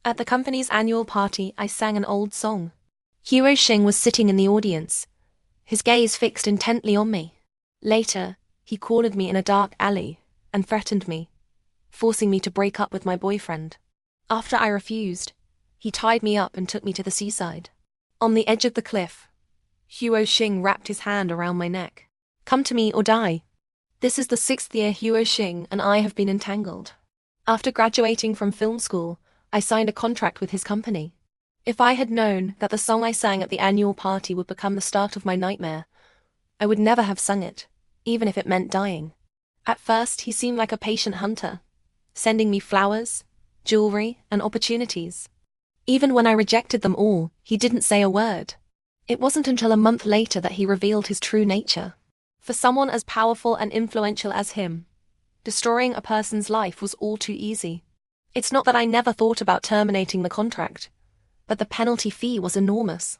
At the company's annual party, I sang an old song. Huo Xing was sitting in the audience, his gaze fixed intently on me. Later, he cornered me in a dark alley and threatened me, forcing me to break up with my boyfriend. After I refused, he tied me up and took me to the seaside. On the edge of the cliff, Huo Xing wrapped his hand around my neck. Come to me or die. This is the 6th year Huo Xing and I have been entangled. After graduating from film school, I signed a contract with his company. If I had known that the song I sang at the annual party would become the start of my nightmare, I would never have sung it, even if it meant dying. At first, he seemed like a patient hunter, sending me flowers, jewelry, and opportunities. Even when I rejected them all, he didn't say a word. It wasn't until a month later that he revealed his true nature. For someone as powerful and influential as him, destroying a person's life was all too easy. It's not that I never thought about terminating the contract, but the penalty fee was enormous.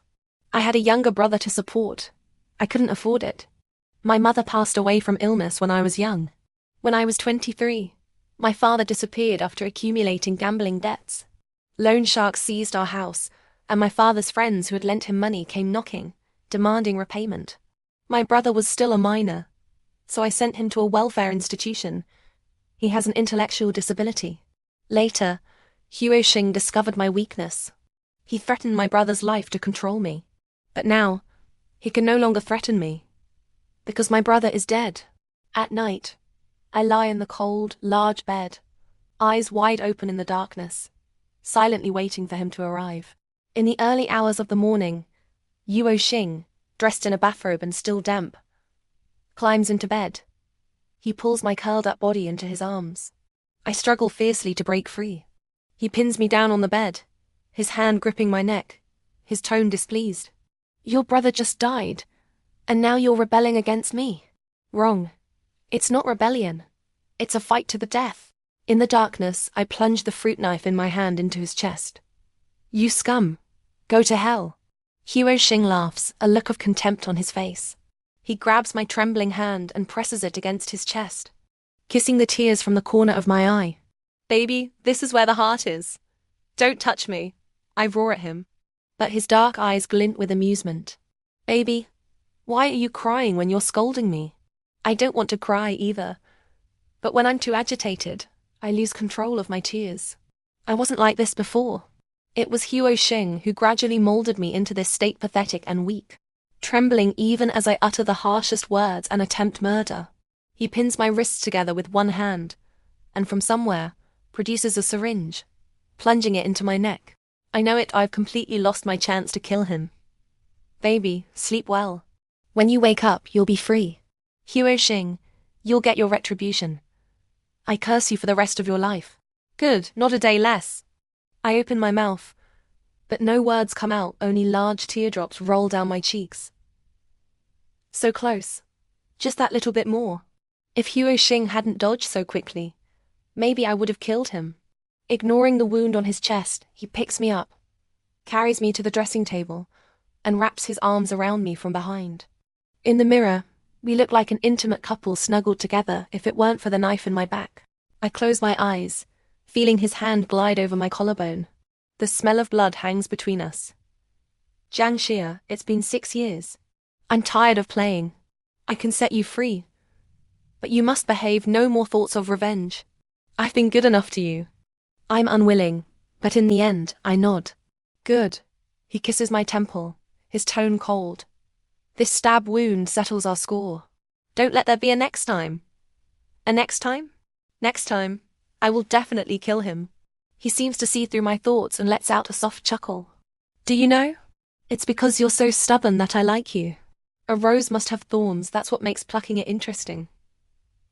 I had a younger brother to support. I couldn't afford it. My mother passed away from illness when I was young. When I was 23, my father disappeared after accumulating gambling debts. Loan sharks seized our house, and my father's friends who had lent him money came knocking, demanding repayment. My brother was still a minor, so I sent him to a welfare institution. He has an intellectual disability. Later, Huo Xing discovered my weakness. He threatened my brother's life to control me. But now, he can no longer threaten me, because my brother is dead. At night, I lie in the cold, large bed, eyes wide open in the darkness, silently waiting for him to arrive. In the early hours of the morning, Huo Xing, dressed in a bathrobe and still damp, climbs into bed. He pulls my curled-up body into his arms. I struggle fiercely to break free. He pins me down on the bed, his hand gripping my neck, his tone displeased. Your brother just died, and now you're rebelling against me. Wrong. It's not rebellion. It's a fight to the death. In the darkness, I plunge the fruit knife in my hand into his chest. You scum. Go to hell. Huo Xing laughs, a look of contempt on his face. He grabs my trembling hand and presses it against his chest, kissing the tears from the corner of my eye. Baby, this is where the heart is. Don't touch me. I roar at him. But his dark eyes glint with amusement. Baby, why are you crying when you're scolding me? I don't want to cry either. But when I'm too agitated, I lose control of my tears. I wasn't like this before. It was Huo Xing who gradually molded me into this state pathetic and weak. Trembling even as I utter the harshest words and attempt murder, he pins my wrists together with one hand, and from somewhere, produces a syringe, plunging it into my neck. I know I've completely lost my chance to kill him. Baby, sleep well. When you wake up, you'll be free. Huo Xing, you'll get your retribution. I curse you for the rest of your life. Good, not a day less. I open my mouth, but no words come out, only large teardrops roll down my cheeks. So close. Just that little bit more. If Huo Xing hadn't dodged so quickly, maybe I would have killed him. Ignoring the wound on his chest, he picks me up, carries me to the dressing table, and wraps his arms around me from behind. In the mirror, we look like an intimate couple snuggled together if it weren't for the knife in my back. I close my eyes, feeling his hand glide over my collarbone. The smell of blood hangs between us. Jiang Xia, it's been 6 years. I'm tired of playing. I can set you free. But you must behave, no more thoughts of revenge. I've been good enough to you. I'm unwilling, but in the end, I nod. Good. He kisses my temple, his tone cold. This stab wound settles our score. Don't let there be a next time. A next time? Next time, I will definitely kill him. He seems to see through my thoughts and lets out a soft chuckle. Do you know? It's because you're so stubborn that I like you. A rose must have thorns, that's what makes plucking it interesting.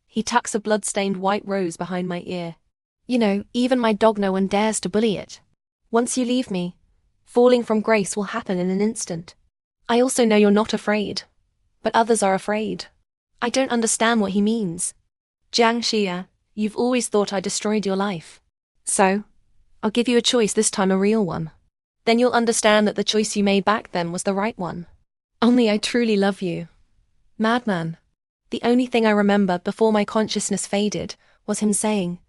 He tucks a blood-stained white rose behind my ear. You know, even my dog no one dares to bully it. Once you leave me, falling from grace will happen in an instant. I also know you're not afraid, but others are afraid. I don't understand what he means. Jiang Xia, you've always thought I destroyed your life. So, I'll give you a choice, this time a real one. Then you'll understand that the choice you made back then was the right one. Only I truly love you. Madman. The only thing I remember before my consciousness faded was him saying,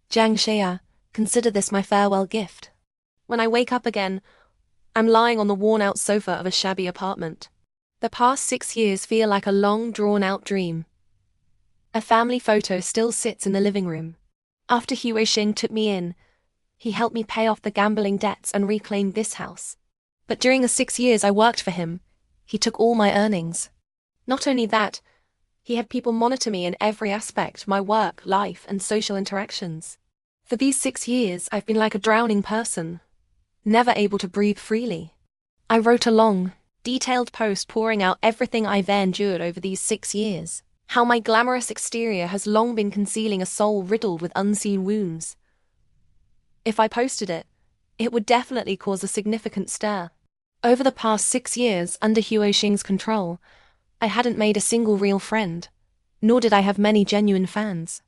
Jiang Xia, consider this my farewell gift. When I wake up again, I'm lying on the worn-out sofa of a shabby apartment. The past 6 years feel like a long, drawn-out dream. A family photo still sits in the living room. After Huo Xing took me in, he helped me pay off the gambling debts and reclaim this house. But during the 6 years I worked for him, he took all my earnings. Not only that, he had people monitor me in every aspect, my work, life, and social interactions. For these 6 years, I've been like a drowning person, never able to breathe freely. I wrote a long, detailed post pouring out everything I've endured over these 6 years. How my glamorous exterior has long been concealing a soul riddled with unseen wounds. If I posted it, it would definitely cause a significant stir. Over the past 6 years, under Huo Xing's control, I hadn't made a single real friend, nor did I have many genuine fans.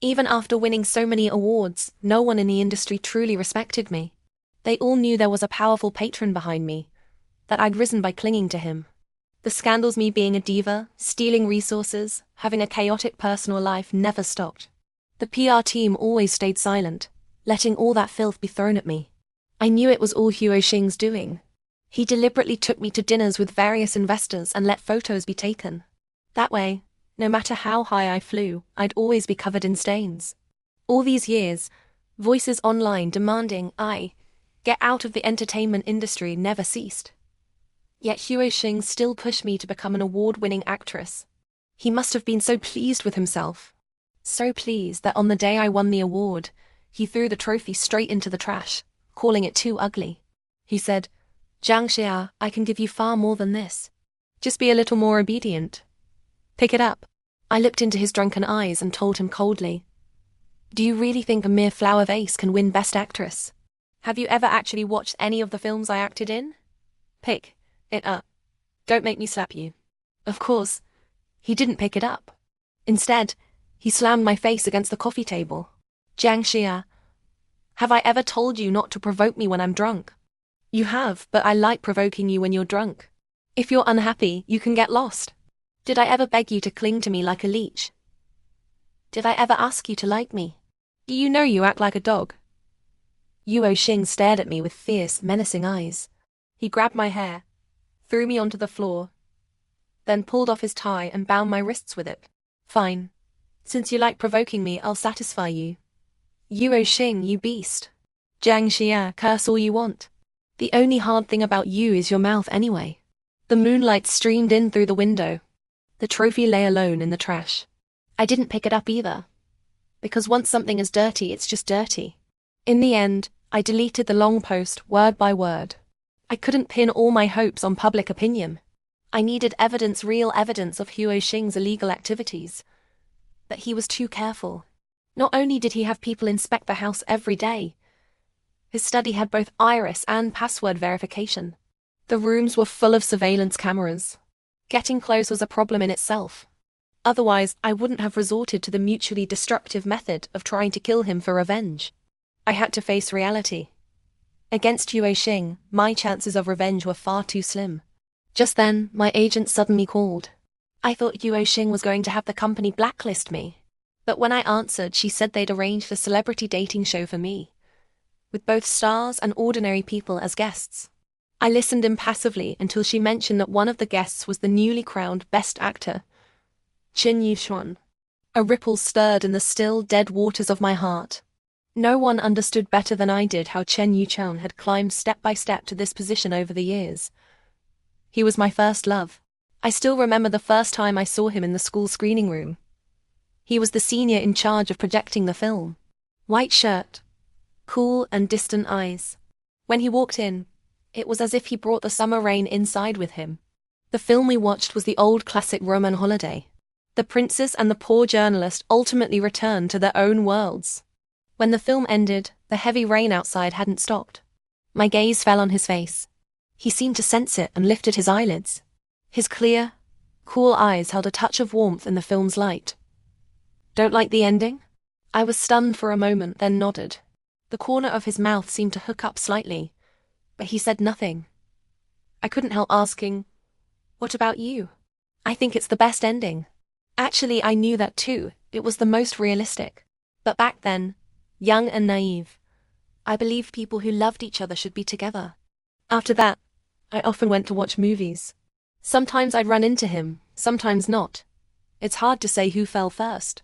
Even after winning so many awards, no one in the industry truly respected me. They all knew there was a powerful patron behind me, that I'd risen by clinging to him. The scandals, me being a diva, stealing resources, having a chaotic personal life, never stopped. The PR team always stayed silent, letting all that filth be thrown at me. I knew it was all Huo Xing's doing. He deliberately took me to dinners with various investors and let photos be taken. That way, no matter how high I flew, I'd always be covered in stains. All these years, voices online demanding I get out of the entertainment industry never ceased. Yet Huo Xing still pushed me to become an award-winning actress. He must have been so pleased with himself. So pleased that on the day I won the award, he threw the trophy straight into the trash, calling it too ugly. He said, "Jiang Xia, I can give you far more than this. Just be a little more obedient. Pick it up." I looked into his drunken eyes and told him coldly, "Do you really think a mere flower vase can win Best Actress? Have you ever actually watched any of the films I acted in? Pick it up. Don't make me slap you." Of course, he didn't pick it up. Instead, he slammed my face against the coffee table. "Jiang Xia, have I ever told you not to provoke me when I'm drunk? You have, but I like provoking you when you're drunk. If you're unhappy, you can get lost. Did I ever beg you to cling to me like a leech? Did I ever ask you to like me? Do you know you act like a dog?" Huo Xing stared at me with fierce, menacing eyes. He grabbed my hair, threw me onto the floor, then pulled off his tie and bound my wrists with it. "Fine. Since you like provoking me, I'll satisfy you. Huo Xing, you beast. Jiang Xia, curse all you want. The only hard thing about you is your mouth anyway." The moonlight streamed in through the window. The trophy lay alone in the trash. I didn't pick it up either. Because once something is dirty, it's just dirty. In the end, I deleted the long post word by word. I couldn't pin all my hopes on public opinion. I needed evidence, real evidence of Huo Xing's illegal activities. But he was too careful. Not only did he have people inspect the house every day, his study had both iris and password verification. The rooms were full of surveillance cameras. Getting close was a problem in itself. Otherwise, I wouldn't have resorted to the mutually destructive method of trying to kill him for revenge. I had to face reality. Against Huo Xing, my chances of revenge were far too slim. Just then, my agent suddenly called. I thought Huo Xing was going to have the company blacklist me. But when I answered, she said they'd arranged a celebrity dating show for me, with both stars and ordinary people as guests. I listened impassively until she mentioned that one of the guests was the newly crowned Best Actor, Chen Yuxuan. A ripple stirred in the still, dead waters of my heart. No one understood better than I did how Chen Yucheng had climbed step by step to this position over the years. He was my first love. I still remember the first time I saw him in the school screening room. He was the senior in charge of projecting the film. White shirt, cool and distant eyes. When he walked in, it was as if he brought the summer rain inside with him. The film we watched was the old classic Roman holiday. The princess and the poor journalist ultimately returned to their own worlds. When the film ended, the heavy rain outside hadn't stopped. My gaze fell on his face. He seemed to sense it and lifted his eyelids. His clear, cool eyes held a touch of warmth in the film's light. "Don't like the ending?" I was stunned for a moment, then nodded. The corner of his mouth seemed to hook up slightly, but he said nothing. I couldn't help asking, "What about you?" "I think it's the best ending." Actually, I knew that too. It was the most realistic. But back then, young and naive, I believed people who loved each other should be together. After that, I often went to watch movies. Sometimes I'd run into him, sometimes not. It's hard to say who fell first.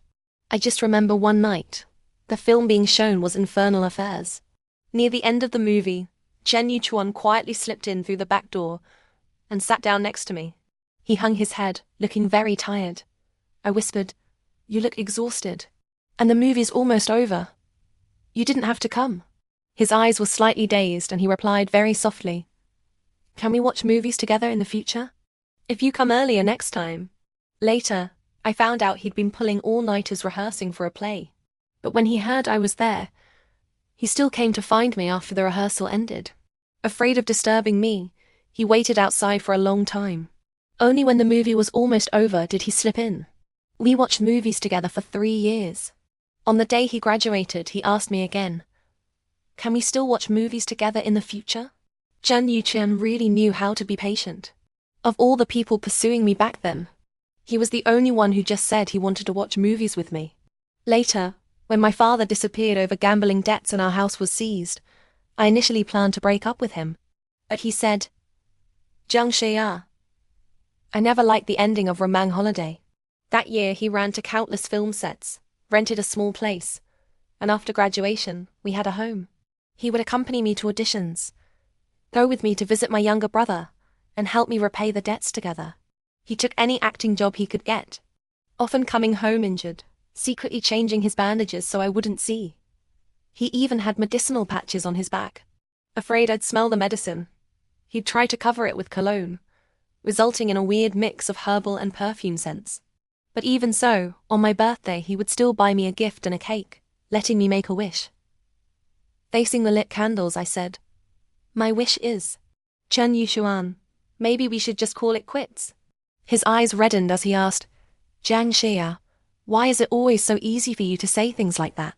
I just remember one night. The film being shown was Infernal Affairs. Near the end of the movie, Chen Yuchuan quietly slipped in through the back door and sat down next to me. He hung his head, looking very tired. I whispered, "You look exhausted. And the movie's almost over. You didn't have to come." His eyes were slightly dazed and he replied very softly, "Can we watch movies together in the future? If you come earlier next time." Later, I found out he'd been pulling all-nighters rehearsing for a play. But when he heard I was there, he still came to find me after the rehearsal ended. Afraid of disturbing me, he waited outside for a long time. Only when the movie was almost over did he slip in. We watched movies together for 3 years. On the day he graduated, he asked me again, "Can we still watch movies together in the future?" Jiang Xia really knew how to be patient. Of all the people pursuing me back then, he was the only one who just said he wanted to watch movies with me. Later, when my father disappeared over gambling debts and our house was seized, I initially planned to break up with him. But he said, "Jiang Xia." I never liked the ending of Romang Holiday. That year he ran to countless film sets, rented a small place, and after graduation, we had a home. He would accompany me to auditions, go with me to visit my younger brother, and help me repay the debts together. He took any acting job he could get, often coming home injured, secretly changing his bandages so I wouldn't see. He even had medicinal patches on his back. Afraid I'd smell the medicine, he'd try to cover it with cologne, resulting in a weird mix of herbal and perfume scents. But even so, on my birthday he would still buy me a gift and a cake, letting me make a wish. Facing the lit candles, I said, "My wish is, Chen Yuxuan, maybe we should just call it quits." His eyes reddened as he asked, "Jiang Xia, why is it always so easy for you to say things like that?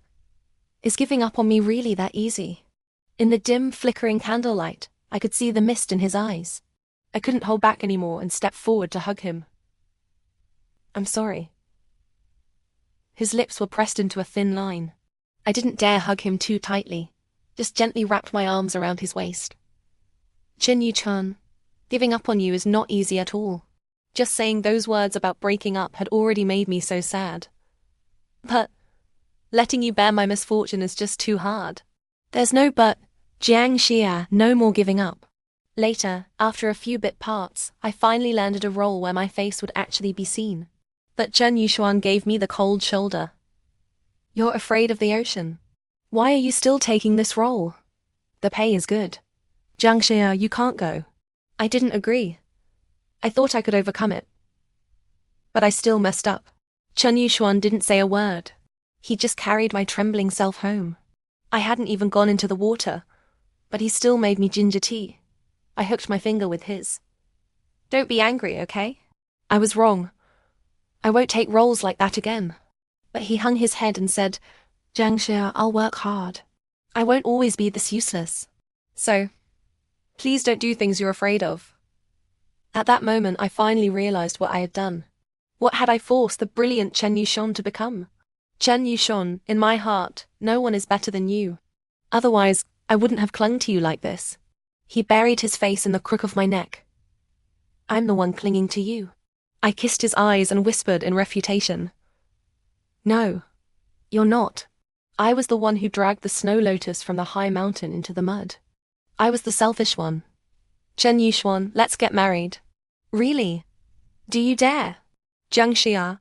Is giving up on me really that easy?" In the dim, flickering candlelight, I could see the mist in his eyes. I couldn't hold back anymore and stepped forward to hug him. "I'm sorry." His lips were pressed into a thin line. I didn't dare hug him too tightly, just gently wrapped my arms around his waist. "Chen Yuchuan, giving up on you is not easy at all. Just saying those words about breaking up had already made me so sad. But letting you bear my misfortune is just too hard. There's no but, Jiang Xia, no more giving up." Later, after a few bit parts, I finally landed a role where my face would actually be seen. But Chen Yuxuan gave me the cold shoulder. "You're afraid of the ocean. Why are you still taking this role? The pay is good. Jiang Xia, you can't go." I didn't agree. I thought I could overcome it. But I still messed up. Chen Yuxuan didn't say a word. He just carried my trembling self home. I hadn't even gone into the water, but he still made me ginger tea. I hooked my finger with his. "Don't be angry, okay? I was wrong. I won't take roles like that again." But he hung his head and said, "Jiang Xia, I'll work hard. I won't always be this useless. So, please don't do things you're afraid of." At that moment, I finally realized what I had done. What had I forced the brilliant Chen Yuxuan to become? "Chen Yuxuan, in my heart, no one is better than you. Otherwise, I wouldn't have clung to you like this." He buried his face in the crook of my neck. "I'm the one clinging to you." I kissed his eyes and whispered in refutation, "No, you're not. I was the one who dragged the snow lotus from the high mountain into the mud. I was the selfish one. Chen Yuxuan, let's get married." "Really? Do you dare?" "Jiang Xia,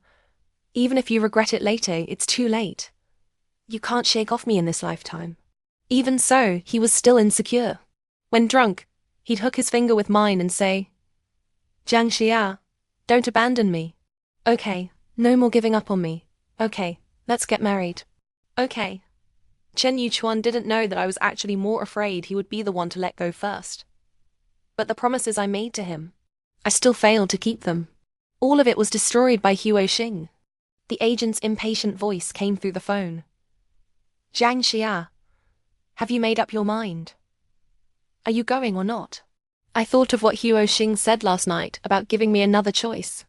even if you regret it later, it's too late. You can't shake off me in this lifetime." Even so, he was still insecure. When drunk, he'd hook his finger with mine and say, "Jiang Xia, don't abandon me. Okay, no more giving up on me. Okay, let's get married. Okay." Chen Yuchuan didn't know that I was actually more afraid he would be the one to let go first. But the promises I made to him, I still failed to keep them. All of it was destroyed by Huo Xing. The agent's impatient voice came through the phone. "Jiang Xia, have you made up your mind? Are you going or not?" I thought of what Huo Xing said last night about giving me another choice.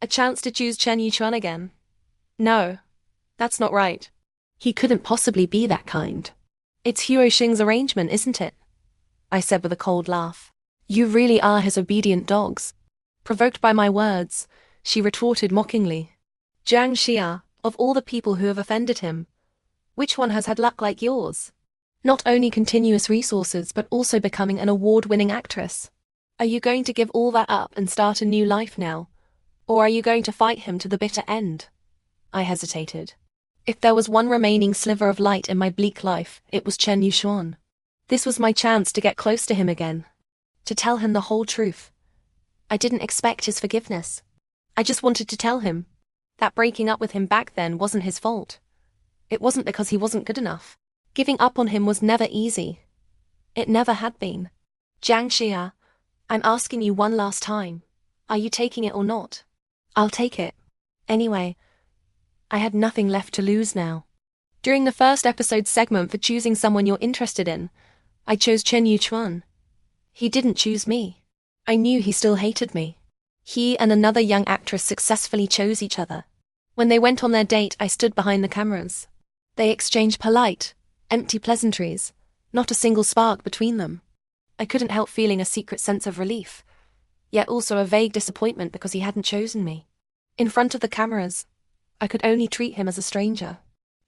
A chance to choose Chen Yuchuan again. No, that's not right. He couldn't possibly be that kind. It's Huo Xing's arrangement, isn't it? I said with a cold laugh. You really are his obedient dogs. Provoked by my words, she retorted mockingly. Jiang Xia, of all the people who have offended him, which one has had luck like yours? Not only continuous resources but also becoming an award-winning actress. Are you going to give all that up and start a new life now? Or are you going to fight him to the bitter end? I hesitated. If there was one remaining sliver of light in my bleak life, it was Chen Yuxuan. This was my chance to get close to him again. To tell him the whole truth. I didn't expect his forgiveness. I just wanted to tell him that breaking up with him back then wasn't his fault. It wasn't because he wasn't good enough. Giving up on him was never easy. It never had been. Jiang Xia, I'm asking you one last time. Are you taking it or not? I'll take it. Anyway, I had nothing left to lose now. During the first episode segment for choosing someone you're interested in, I chose Chen Yuchuan. He didn't choose me. I knew he still hated me. He and another young actress successfully chose each other. When they went on their date, I stood behind the cameras. They exchanged polite, empty pleasantries, not a single spark between them. I couldn't help feeling a secret sense of relief, yet also a vague disappointment because he hadn't chosen me. In front of the cameras, I could only treat him as a stranger.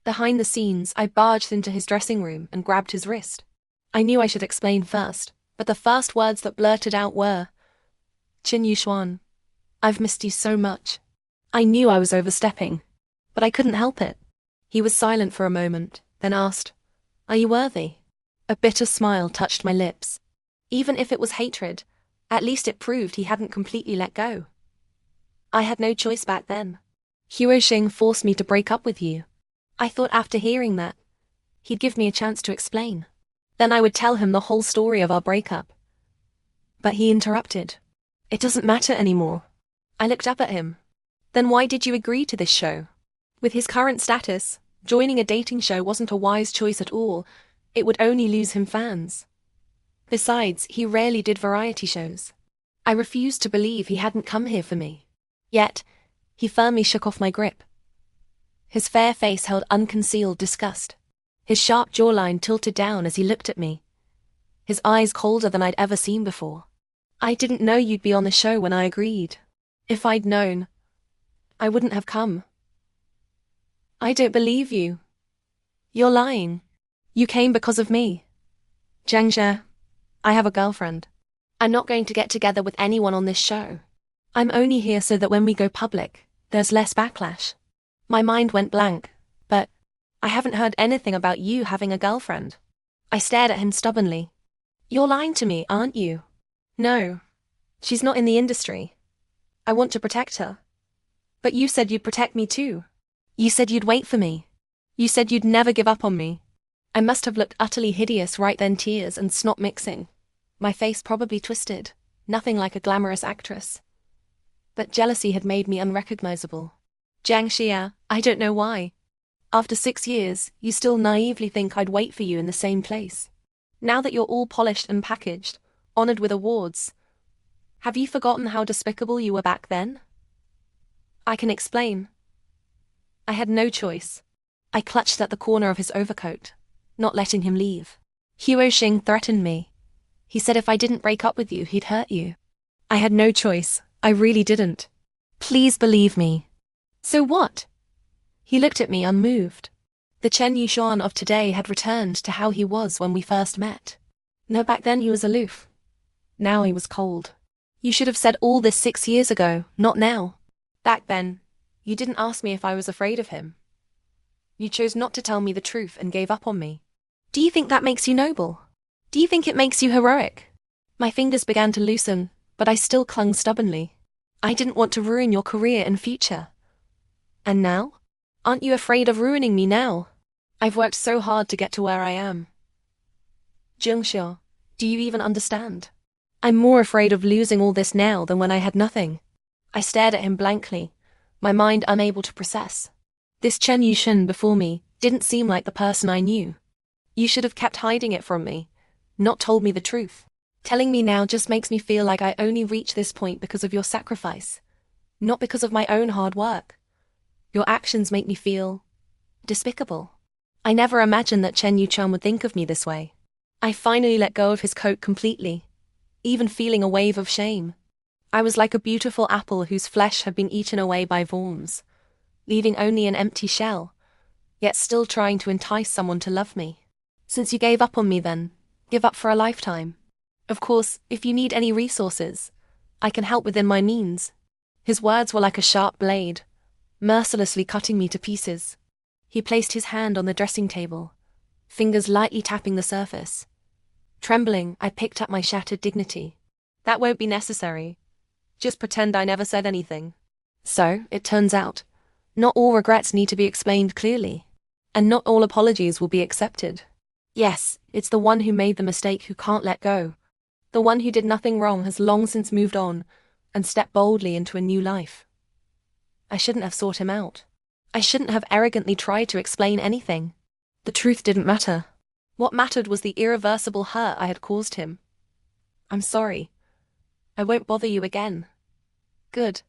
Behind the scenes, I barged into his dressing room and grabbed his wrist. I knew I should explain first, but the first words that blurted out were, Chen Yuxuan, I've missed you so much. I knew I was overstepping, but I couldn't help it. He was silent for a moment, then asked, Are you worthy? A bitter smile touched my lips. Even if it was hatred, at least it proved he hadn't completely let go. I had no choice back then. Huo Xing forced me to break up with you. I thought after hearing that, he'd give me a chance to explain. Then I would tell him the whole story of our breakup. But he interrupted. It doesn't matter anymore. I looked up at him. Then why did you agree to this show? With his current status, joining a dating show wasn't a wise choice at all. It would only lose him fans. Besides, he rarely did variety shows. I refused to believe he hadn't come here for me. Yet, he firmly shook off my grip. His fair face held unconcealed disgust. His sharp jawline tilted down as he looked at me. His eyes colder than I'd ever seen before. I didn't know you'd be on the show when I agreed. If I'd known, I wouldn't have come. I don't believe you. You're lying. You came because of me. Jiang Xia, I have a girlfriend. I'm not going to get together with anyone on this show. I'm only here so that when we go public, there's less backlash. My mind went blank, but I haven't heard anything about you having a girlfriend. I stared at him stubbornly. You're lying to me, aren't you? No. She's not in the industry. I want to protect her. But you said you'd protect me too. You said you'd wait for me. You said you'd never give up on me. I must have looked utterly hideous right then, tears and snot mixing. My face probably twisted, nothing like a glamorous actress. But jealousy had made me unrecognizable. Jiang Xia, I don't know why. After 6 years, you still naively think I'd wait for you in the same place. Now that you're all polished and packaged, honored with awards, have you forgotten how despicable you were back then? I can explain. I had no choice. I clutched at the corner of his overcoat, not letting him leave. Huo Xing threatened me. He said if I didn't break up with you, he'd hurt you. I had no choice. I really didn't. Please believe me. So what? He looked at me unmoved. The Chen Yuxuan of today had returned to how he was when we first met. No, back then he was aloof. Now he was cold. You should have said all this 6 years ago, not now. Back then, you didn't ask me if I was afraid of him. You chose not to tell me the truth and gave up on me. Do you think that makes you noble? Do you think it makes you heroic? My fingers began to loosen, but I still clung stubbornly. I didn't want to ruin your career and future. And now? Aren't you afraid of ruining me now? I've worked so hard to get to where I am. Jiang Xia, do you even understand? I'm more afraid of losing all this now than when I had nothing. I stared at him blankly, my mind unable to process. This Chen Yuxuan before me didn't seem like the person I knew. You should have kept hiding it from me, not told me the truth. Telling me now just makes me feel like I only reached this point because of your sacrifice, not because of my own hard work. Your actions make me feel despicable. I never imagined that Chen Yuchun would think of me this way. I finally let go of his coat completely, even feeling a wave of shame. I was like a beautiful apple whose flesh had been eaten away by worms, leaving only an empty shell, yet still trying to entice someone to love me. Since you gave up on me then, give up for a lifetime. Of course, if you need any resources, I can help within my means. His words were like a sharp blade, mercilessly cutting me to pieces. He placed his hand on the dressing table, fingers lightly tapping the surface. Trembling, I picked up my shattered dignity. That won't be necessary. Just pretend I never said anything. So, it turns out, not all regrets need to be explained clearly, and not all apologies will be accepted. Yes, it's the one who made the mistake who can't let go. The one who did nothing wrong has long since moved on and stepped boldly into a new life. I shouldn't have sought him out. I shouldn't have arrogantly tried to explain anything. The truth didn't matter. What mattered was the irreversible hurt I had caused him. I'm sorry. I won't bother you again. Good.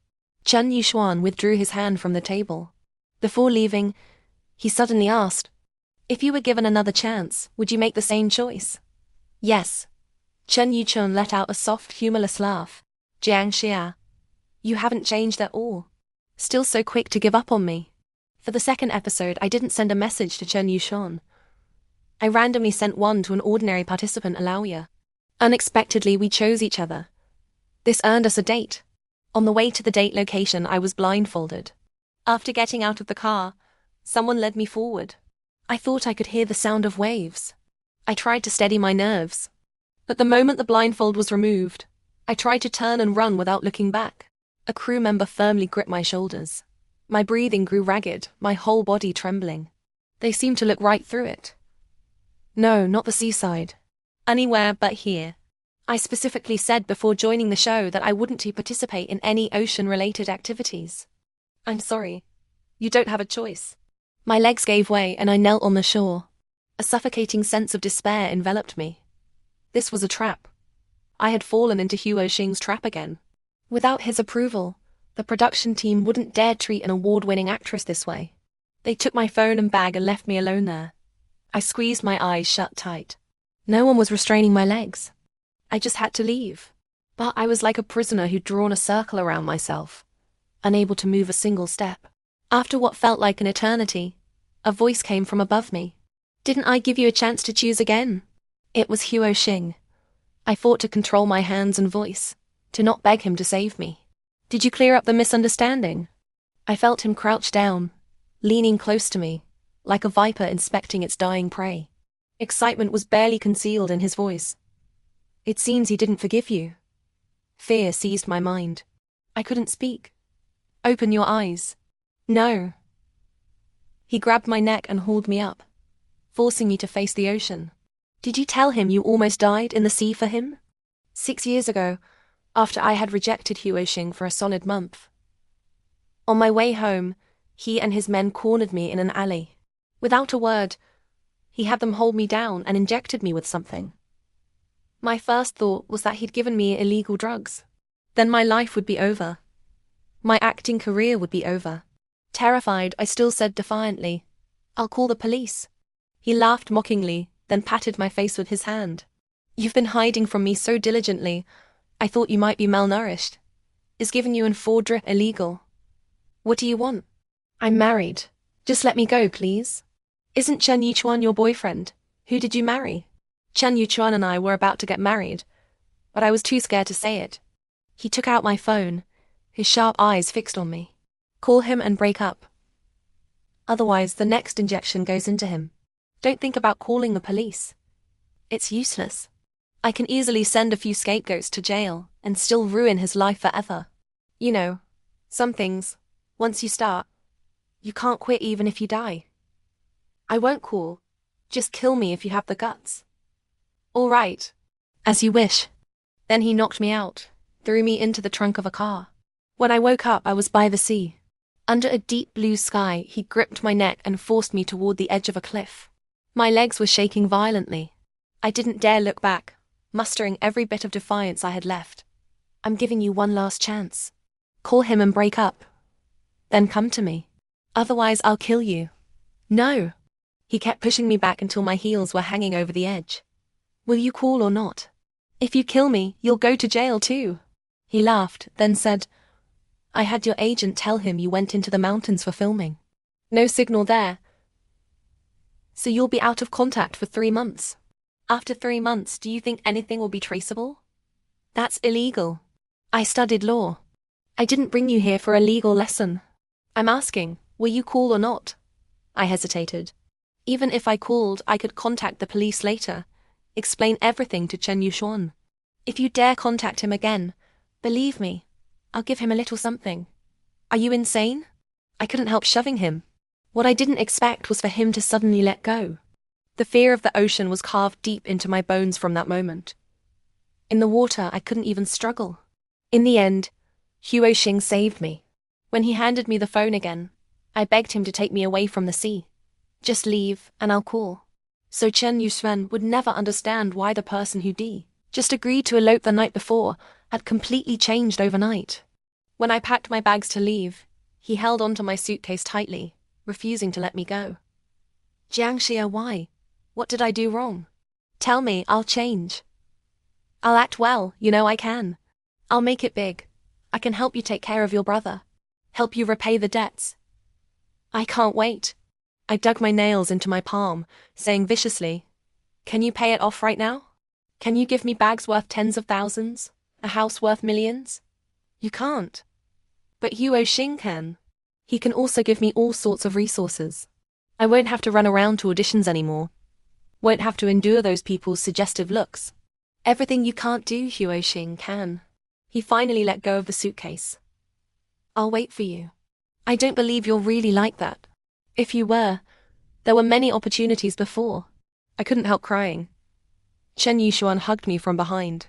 Chen Yuxuan withdrew his hand from the table. Before leaving, he suddenly asked, "If you were given another chance, would you make the same choice?" Yes. Chen Yuchun let out a soft, humorless laugh. Jiang Xia, you haven't changed at all. Still so quick to give up on me. For the second episode, I didn't send a message to Chen Yuxuan. I randomly sent one to an ordinary participant, Alauya. Unexpectedly, we chose each other. This earned us a date. On the way to the date location, I was blindfolded. After getting out of the car, someone led me forward. I thought I could hear the sound of waves. I tried to steady my nerves. But the moment the blindfold was removed, I tried to turn and run without looking back. A crew member firmly gripped my shoulders. My breathing grew ragged, my whole body trembling. They seemed to look right through it. No, not the seaside. Anywhere but here. I specifically said before joining the show that I wouldn't participate in any ocean-related activities. I'm sorry. You don't have a choice. My legs gave way and I knelt on the shore. A suffocating sense of despair enveloped me. This was a trap. I had fallen into Huo Xing's trap again. Without his approval, the production team wouldn't dare treat an award-winning actress this way. They took my phone and bag and left me alone there. I squeezed my eyes shut tight. No one was restraining my legs. I just had to leave. But I was like a prisoner who'd drawn a circle around myself, unable to move a single step. After what felt like an eternity, a voice came from above me. Didn't I give you a chance to choose again? It was Huo Xing. I fought to control my hands and voice, to not beg him to save me. Did you clear up the misunderstanding? I felt him crouch down, leaning close to me, like a viper inspecting its dying prey. Excitement was barely concealed in his voice. It seems he didn't forgive you. Fear seized my mind. I couldn't speak. Open your eyes. No. He grabbed my neck and hauled me up, forcing me to face the ocean. Did you tell him you almost died in the sea for him? 6 years ago, after I had rejected Huo Xing for a solid month. On my way home, he and his men cornered me in an alley. Without a word, he had them hold me down and injected me with something. My first thought was that he'd given me illegal drugs. Then my life would be over. My acting career would be over. Terrified, I still said defiantly, "I'll call the police." He laughed mockingly, then patted my face with his hand. "You've been hiding from me so diligently, I thought you might be malnourished. Is giving you an 4-drip illegal? What do you want? I'm married. Just let me go, please." "Isn't Chen Yuchuan your boyfriend? Who did you marry?" "Chen Yuchuan and I were about to get married, but I was too scared to say it." He took out my phone, his sharp eyes fixed on me. "Call him and break up. Otherwise, the next injection goes into him. Don't think about calling the police. It's useless. I can easily send a few scapegoats to jail and still ruin his life forever. You know, some things, once you start, you can't quit even if you die. I won't call. Just kill me if you have the guts." "All right. As you wish." Then he knocked me out, threw me into the trunk of a car. When I woke up, I was by the sea. Under a deep blue sky, he gripped my neck and forced me toward the edge of a cliff. My legs were shaking violently. I didn't dare look back, mustering every bit of defiance I had left. "I'm giving you one last chance. Call him and break up. Then come to me. Otherwise, I'll kill you." "No." He kept pushing me back until my heels were hanging over the edge. Will you call or not? If you kill me, you'll go to jail too. He laughed, then said, I had your agent tell him you went into the mountains for filming. No signal there. So you'll be out of contact for 3 months. After 3 months, do you think anything will be traceable? That's illegal. I studied law. I didn't bring you here for a legal lesson. I'm asking, will you call or not? I hesitated. Even if I called, I could contact the police later, explain everything to Chen Yushuan. If you dare contact him again, believe me, I'll give him a little something. Are you insane? I couldn't help shoving him. What I didn't expect was for him to suddenly let go. The fear of the ocean was carved deep into my bones from that moment. In the water, I couldn't even struggle. In the end, Huo Xing saved me. When he handed me the phone again, I begged him to take me away from the sea. Just leave, and I'll call. So Chen Yushuan would never understand why the person who just agreed to elope the night before had completely changed overnight. When I packed my bags to leave, he held onto my suitcase tightly, refusing to let me go. Jiang Xia, why? What did I do wrong? Tell me, I'll change. I'll act well, you know I can. I'll make it big. I can help you take care of your brother. Help you repay the debts. I can't wait. I dug my nails into my palm, saying viciously, Can you pay it off right now? Can you give me bags worth tens of thousands? A house worth millions? You can't. But Huo Xing can. He can also give me all sorts of resources. I won't have to run around to auditions anymore. Won't have to endure those people's suggestive looks. Everything you can't do, Huo Xing can. He finally let go of the suitcase. I'll wait for you. I don't believe you're really like that. If you were, there were many opportunities before. I couldn't help crying. Chen Yushuan hugged me from behind.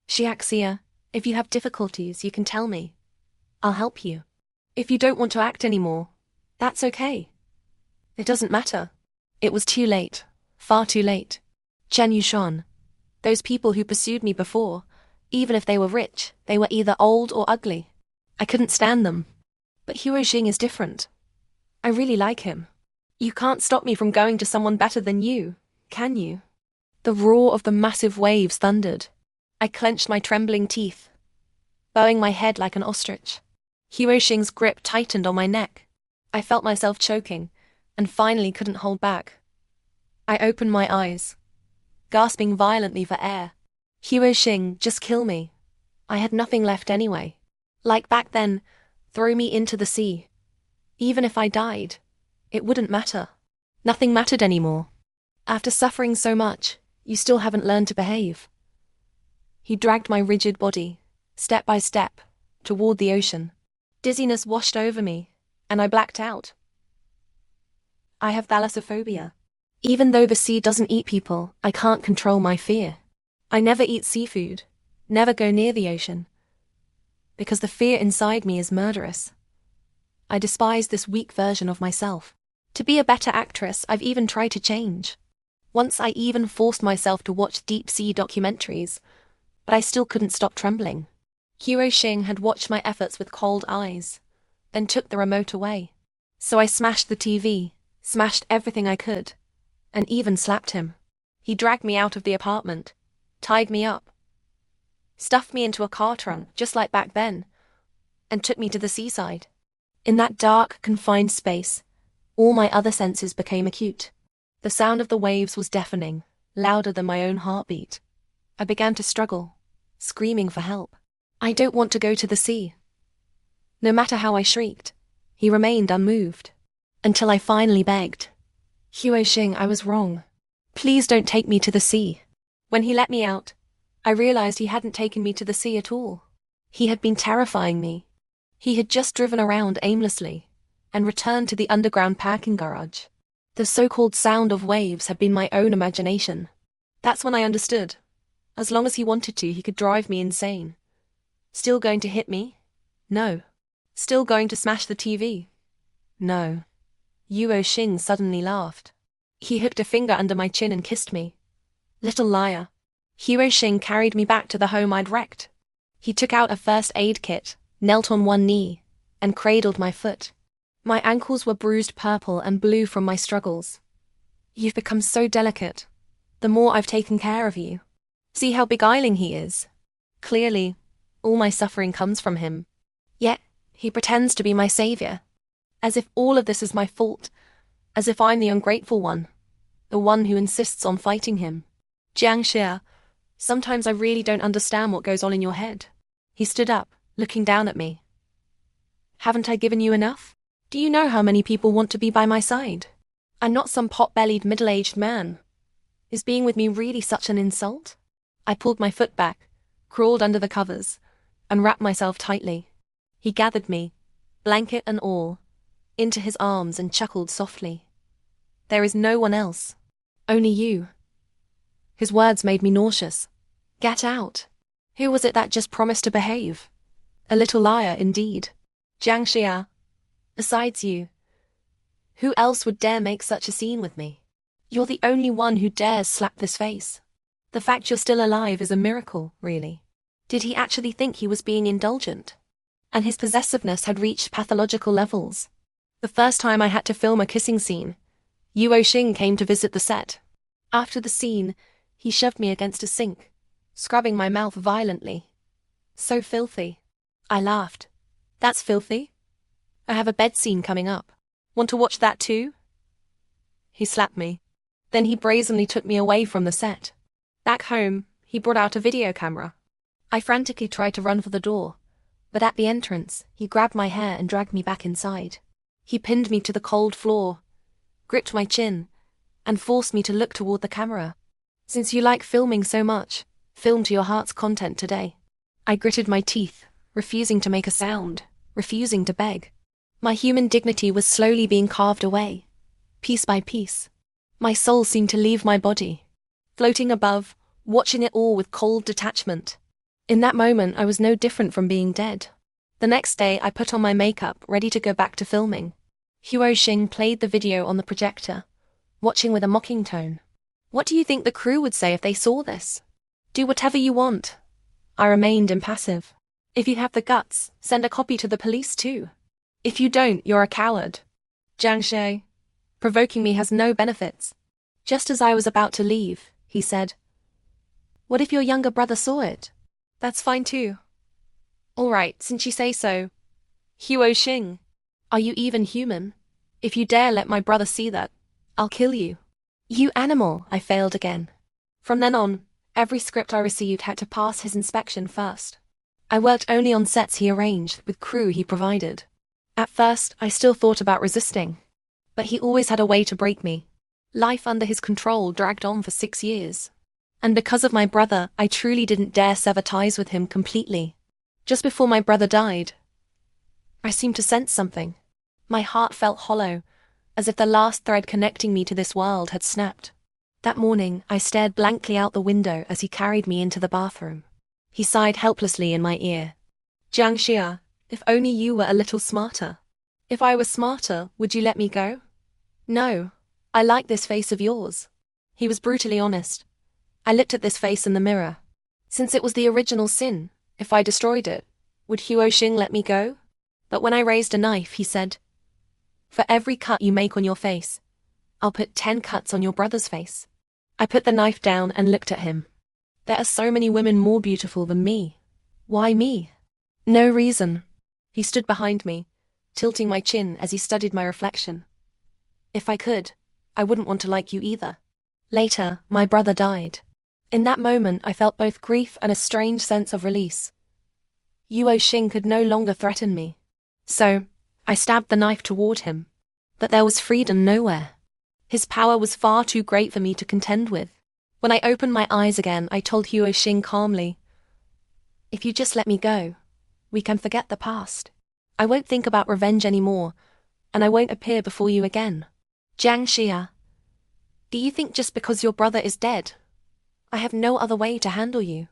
Jiang Xia, if you have difficulties, you can tell me. I'll help you. If you don't want to act anymore, that's okay. It doesn't matter. It was too late. Far too late. Chen Yushuan, those people who pursued me before, even if they were rich, they were either old or ugly. I couldn't stand them. But Huo Xing is different. I really like him. You can't stop me from going to someone better than you, can you? The roar of the massive waves thundered. I clenched my trembling teeth, bowing my head like an ostrich. Huo Xing's grip tightened on my neck. I felt myself choking, and finally couldn't hold back. I opened my eyes, gasping violently for air. Huo Xing, just kill me. I had nothing left anyway. Like back then, throw me into the sea. Even if I died, it wouldn't matter. Nothing mattered anymore. After suffering so much, you still haven't learned to behave. He dragged my rigid body, step by step, toward the ocean. Dizziness washed over me, and I blacked out. I have thalassophobia. Even though the sea doesn't eat people, I can't control my fear. I never eat seafood, never go near the ocean, because the fear inside me is murderous. I despise this weak version of myself. To be a better actress, I've even tried to change. Once I even forced myself to watch deep-sea documentaries, but I still couldn't stop trembling. Huo Xing had watched my efforts with cold eyes, then took the remote away. So I smashed the TV, smashed everything I could, and even slapped him. He dragged me out of the apartment, tied me up, stuffed me into a car trunk, just like back then, and took me to the seaside. In that dark, confined space, all my other senses became acute. The sound of the waves was deafening, louder than my own heartbeat. I began to struggle, screaming for help. I don't want to go to the sea. No matter how I shrieked, he remained unmoved. Until I finally begged. Huo Xing, I was wrong. Please don't take me to the sea. When he let me out, I realized he hadn't taken me to the sea at all. He had been terrifying me. He had just driven around aimlessly and returned to the underground parking garage. The so-called sound of waves had been my own imagination. That's when I understood. As long as he wanted to, he could drive me insane. Still going to hit me? No. Still going to smash the TV? No. Huo Xing suddenly laughed. He hooked a finger under my chin and kissed me. Little liar. Huo Xing carried me back to the home I'd wrecked. He took out a first aid kit, knelt on one knee, and cradled my foot. My ankles were bruised purple and blue from my struggles. You've become so delicate. The more I've taken care of you. See how beguiling he is. Clearly, all my suffering comes from him. Yet, he pretends to be my savior. As if all of this is my fault. As if I'm the ungrateful one. The one who insists on fighting him. Jiang Xia, sometimes I really don't understand what goes on in your head. He stood up, looking down at me. Haven't I given you enough? Do you know how many people want to be by my side? I'm not some pot-bellied middle-aged man. Is being with me really such an insult? I pulled my foot back, crawled under the covers, and wrapped myself tightly. He gathered me, blanket and all, into his arms and chuckled softly. There is no one else. Only you. His words made me nauseous. Get out. Who was it that just promised to behave? A little liar indeed. Jiang Xia. Besides you. Who else would dare make such a scene with me? You're the only one who dares slap this face. The fact you're still alive is a miracle, really. Did he actually think he was being indulgent? And his possessiveness had reached pathological levels. The first time I had to film a kissing scene, Huo Xing came to visit the set. After the scene, he shoved me against a sink, scrubbing my mouth violently. So filthy. I laughed. That's filthy? I have a bed scene coming up. Want to watch that too? He slapped me. Then he brazenly took me away from the set. Back home, he brought out a video camera. I frantically tried to run for the door, but at the entrance, he grabbed my hair and dragged me back inside. He pinned me to the cold floor, gripped my chin, and forced me to look toward the camera. Since you like filming so much, film to your heart's content today. I gritted my teeth, refusing to make a sound, refusing to beg. My human dignity was slowly being carved away, piece by piece. My soul seemed to leave my body, floating above, watching it all with cold detachment. In that moment, I was no different from being dead. The next day, I put on my makeup, ready to go back to filming. Huo Xing played the video on the projector, watching with a mocking tone. What do you think the crew would say if they saw this? Do whatever you want. I remained impassive. If you have the guts, send a copy to the police too. If you don't, you're a coward. Jiang Xia. Provoking me has no benefits. Just as I was about to leave, he said, What if your younger brother saw it? That's fine too. All right, since you say so. Huo Xing. Are you even human? If you dare let my brother see that, I'll kill you. You animal, I failed again. From then on, every script I received had to pass his inspection first. I worked only on sets he arranged, with crew he provided. At first, I still thought about resisting. But he always had a way to break me. Life under his control dragged on for 6 years. And because of my brother, I truly didn't dare sever ties with him completely. Just before my brother died, I seemed to sense something. My heart felt hollow, as if the last thread connecting me to this world had snapped. That morning, I stared blankly out the window as he carried me into the bathroom. He sighed helplessly in my ear. Jiang Xia, if only you were a little smarter. If I were smarter, would you let me go? No, I like this face of yours. He was brutally honest. I looked at this face in the mirror. Since it was the original sin, if I destroyed it, would Huo Xing let me go? But when I raised a knife, he said, For every cut you make on your face, I'll put 10 cuts on your brother's face. I put the knife down and looked at him. There are so many women more beautiful than me. Why me? No reason. He stood behind me, tilting my chin as he studied my reflection. If I could, I wouldn't want to like you either. Later, my brother died. In that moment, I felt both grief and a strange sense of release. Huo Xing could no longer threaten me. So, I stabbed the knife toward him. But there was freedom nowhere. His power was far too great for me to contend with. When I opened my eyes again, I told Huo Xing calmly, If you just let me go, we can forget the past. I won't think about revenge anymore, and I won't appear before you again. Jiang Xia, do you think just because your brother is dead, I have no other way to handle you?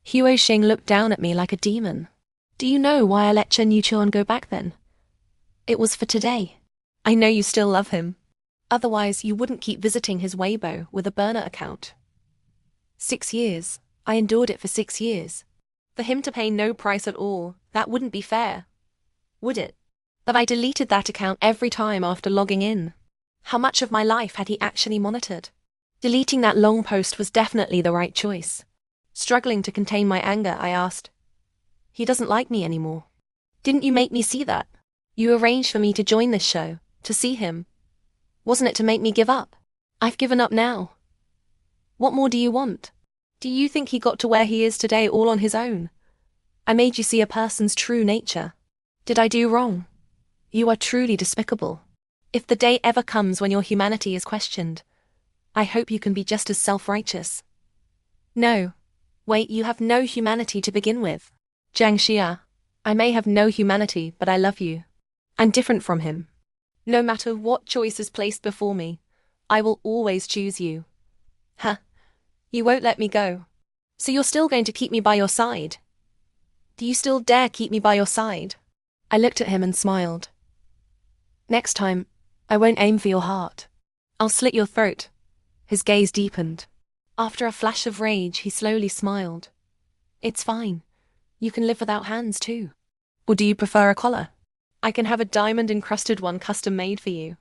Huo Xing looked down at me like a demon. Do you know why I let Chen Yuchuan go back then? It was for today. I know you still love him. Otherwise, you wouldn't keep visiting his Weibo with a burner account. 6 years. I endured it for 6 years. For him to pay no price at all, that wouldn't be fair. Would it? But I deleted that account every time after logging in. How much of my life had he actually monitored? Deleting that long post was definitely the right choice. Struggling to contain my anger, I asked, "He doesn't like me anymore. Didn't you make me see that? You arranged for me to join this show, to see him. Wasn't it to make me give up? I've given up now. What more do you want? Do you think he got to where he is today all on his own? I made you see a person's true nature. Did I do wrong? You are truly despicable. If the day ever comes when your humanity is questioned, I hope you can be just as self-righteous." "No. Wait, you have no humanity to begin with. Jiang Xia, I may have no humanity, but I love you. I'm different from him. No matter what choice is placed before me, I will always choose you." "Huh. You won't let me go. So you're still going to keep me by your side? Do you still dare keep me by your side?" I looked at him and smiled. "Next time, I won't aim for your heart. I'll slit your throat." His gaze deepened. After a flash of rage, he slowly smiled. "It's fine. You can live without hands too. Or do you prefer a collar? I can have a diamond-encrusted one custom-made for you.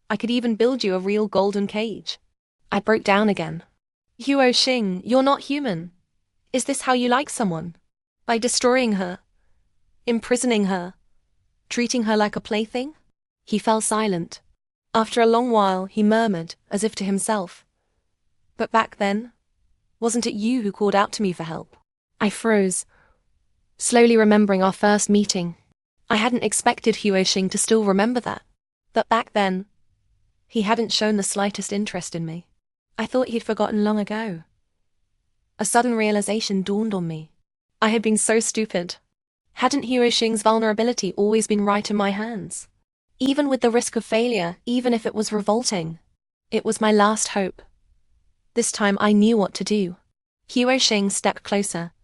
I could even build you a real golden cage." I broke down again. "Huo Xing, you're not human. Is this how you like someone? By destroying her? Imprisoning her? Treating her like a plaything?" He fell silent. After a long while, he murmured, as if to himself, "But back then, wasn't it you who called out to me for help?" I froze, slowly remembering our first meeting. I hadn't expected Huo Xing to still remember that. But back then, he hadn't shown the slightest interest in me. I thought he'd forgotten long ago. A sudden realization dawned on me. I had been so stupid. Hadn't Huo Xing's vulnerability always been right in my hands? Even with the risk of failure, even if it was revolting, it was my last hope. This time I knew what to do. Huo Xing stepped closer,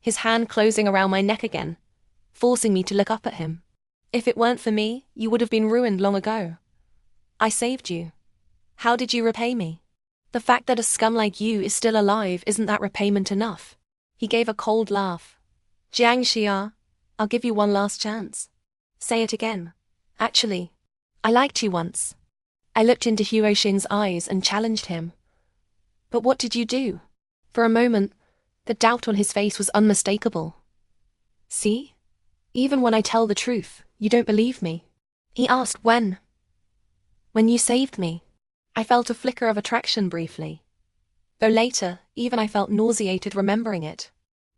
his hand closing around my neck again, forcing me to look up at him. "If it weren't for me, you would have been ruined long ago. I saved you. How did you repay me? The fact that a scum like you is still alive, isn't that repayment enough?" He gave a cold laugh. "Jiang Xia, I'll give you one last chance. Say it again. Actually, I liked you once." I looked into Huo Xing's eyes and challenged him. "But what did you do?" For a moment, the doubt on his face was unmistakable. "See? Even when I tell the truth, you don't believe me." He asked, "When?" "When you saved me." I felt a flicker of attraction briefly. Though later, even I felt nauseated remembering it.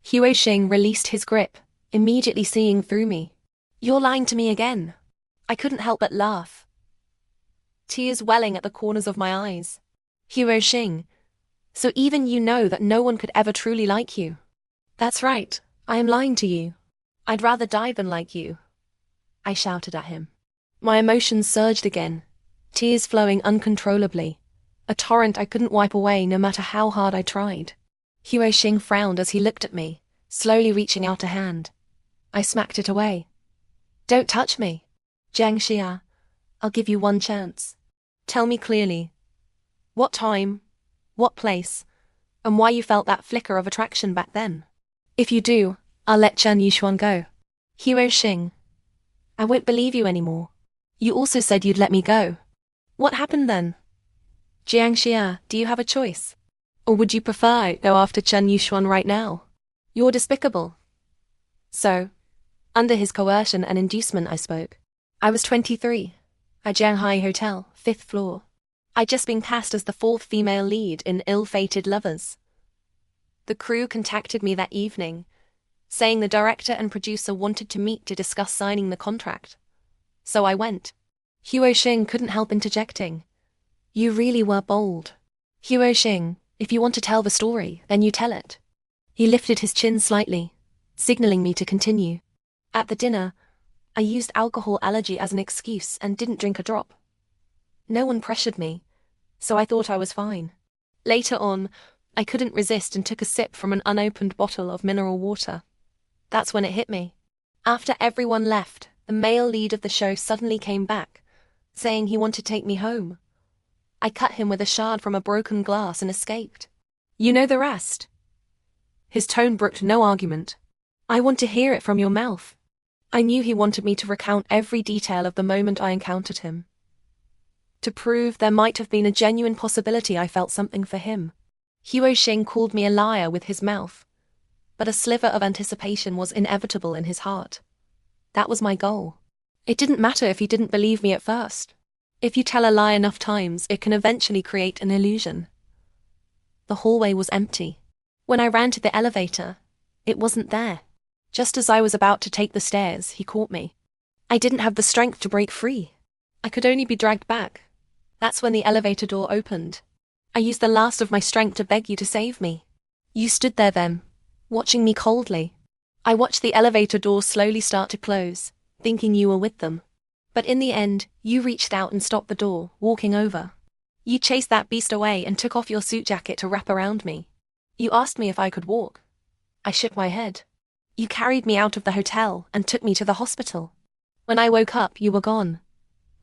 Huo Xing released his grip, immediately seeing through me. "You're lying to me again." I couldn't help but laugh, tears welling at the corners of my eyes. "Huo Xing, so even you know that no one could ever truly like you?" "That's right, I am lying to you. I'd rather die than like you," I shouted at him. My emotions surged again, tears flowing uncontrollably, a torrent I couldn't wipe away no matter how hard I tried. Huo Xing frowned as he looked at me, slowly reaching out a hand. I smacked it away. "Don't touch me. Jiang Xia, I'll give you one chance. Tell me clearly. What time, what place, and why you felt that flicker of attraction back then. If you do, I'll let Chen Yushuan go." "Huo Xing, I won't believe you anymore. You also said you'd let me go. What happened then? Jiang Xia, do you have a choice? Or would you prefer I go after Chen Yushuan right now? You're despicable." So, under his coercion and inducement, I spoke. I was 23, at Jianghai Hotel, 5th floor. I'd just been cast as the 4th female lead in Ill-Fated Lovers. The crew contacted me that evening, saying the director and producer wanted to meet to discuss signing the contract. So I went. Huo Xing couldn't help interjecting. "You really were bold. Huo Xing, if you want to tell the story, then you tell it." He lifted his chin slightly, signaling me to continue. At the dinner, I used alcohol allergy as an excuse and didn't drink a drop. No one pressured me, so I thought I was fine. Later on, I couldn't resist and took a sip from an unopened bottle of mineral water. That's when it hit me. After everyone left, the male lead of the show suddenly came back, saying he wanted to take me home. I cut him with a shard from a broken glass and escaped. You know the rest. His tone brooked no argument. "I want to hear it from your mouth." I knew he wanted me to recount every detail of the moment I encountered him. To prove there might have been a genuine possibility I felt something for him. Huo Xing called me a liar with his mouth, but a sliver of anticipation was inevitable in his heart. That was my goal. It didn't matter if he didn't believe me at first. If you tell a lie enough times, it can eventually create an illusion. The hallway was empty. When I ran to the elevator, it wasn't there. Just as I was about to take the stairs, he caught me. I didn't have the strength to break free. I could only be dragged back. That's when the elevator door opened. I used the last of my strength to beg you to save me. You stood there then, watching me coldly. I watched the elevator door slowly start to close, thinking you were with them. But in the end, you reached out and stopped the door, walking over. You chased that beast away and took off your suit jacket to wrap around me. You asked me if I could walk. I shook my head. You carried me out of the hotel and took me to the hospital. When I woke up, you were gone.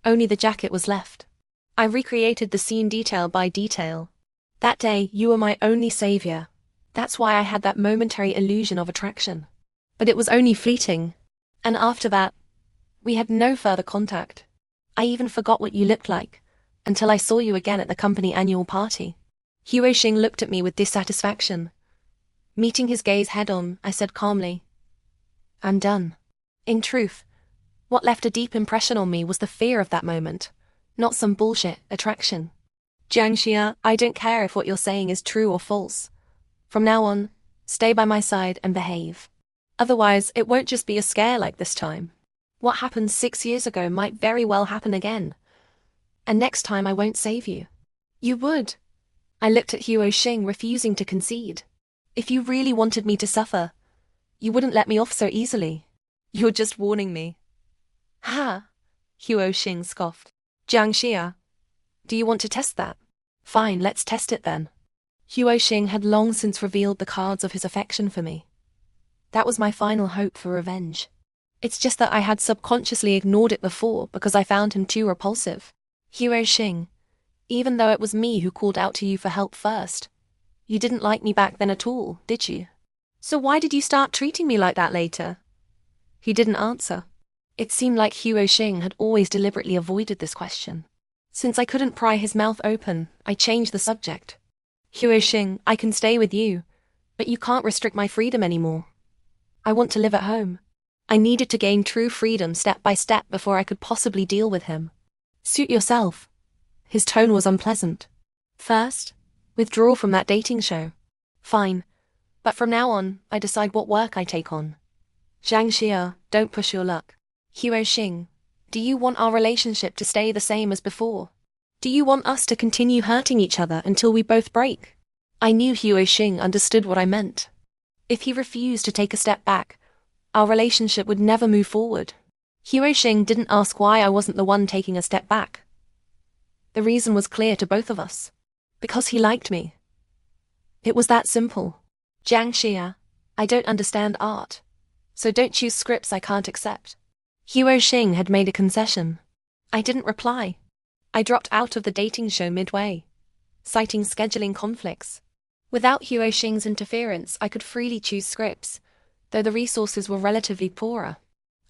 Only the jacket was left. I recreated the scene detail by detail. That day, you were my only savior. That's why I had that momentary illusion of attraction. But it was only fleeting. And after that, we had no further contact. I even forgot what you looked like, until I saw you again at the company annual party. Huo Xing looked at me with dissatisfaction. Meeting his gaze head-on, I said calmly, I'm done. In truth, what left a deep impression on me was the fear of that moment, not some bullshit attraction. Jiang Xia, I don't care if what you're saying is true or false. From now on, stay by my side and behave. Otherwise, it won't just be a scare like this time. What happened 6 years ago might very well happen again. And next time I won't save you. You would. I looked at Huo Xing, refusing to concede. If you really wanted me to suffer, you wouldn't let me off so easily. You're just warning me. Ha! Huo Xing scoffed. Jiang Xia, do you want to test that? Fine, let's test it then. Huo Xing had long since revealed the cards of his affection for me. That was my final hope for revenge. It's just that I had subconsciously ignored it before because I found him too repulsive. Huo Xing, even though it was me who called out to you for help first, you didn't like me back then at all, did you? So why did you start treating me like that later? He didn't answer. It seemed like Huo Xing had always deliberately avoided this question. Since I couldn't pry his mouth open, I changed the subject. Huo Xing, I can stay with you, but you can't restrict my freedom anymore. I want to live at home. I needed to gain true freedom step by step before I could possibly deal with him. Suit yourself. His tone was unpleasant. First, withdraw from that dating show. Fine. But from now on, I decide what work I take on. Jiang Xia, don't push your luck. Huo Xing, do you want our relationship to stay the same as before? Do you want us to continue hurting each other until we both break? I knew Huo Xing understood what I meant. If he refused to take a step back, our relationship would never move forward. Huo Xing didn't ask why I wasn't the one taking a step back. The reason was clear to both of us. Because he liked me. It was that simple. Jiang Xia, I don't understand art, so don't choose scripts I can't accept. Huo Xing had made a concession. I didn't reply. I dropped out of the dating show midway, citing scheduling conflicts. Without Huo Xing's interference, I could freely choose scripts, though the resources were relatively poorer.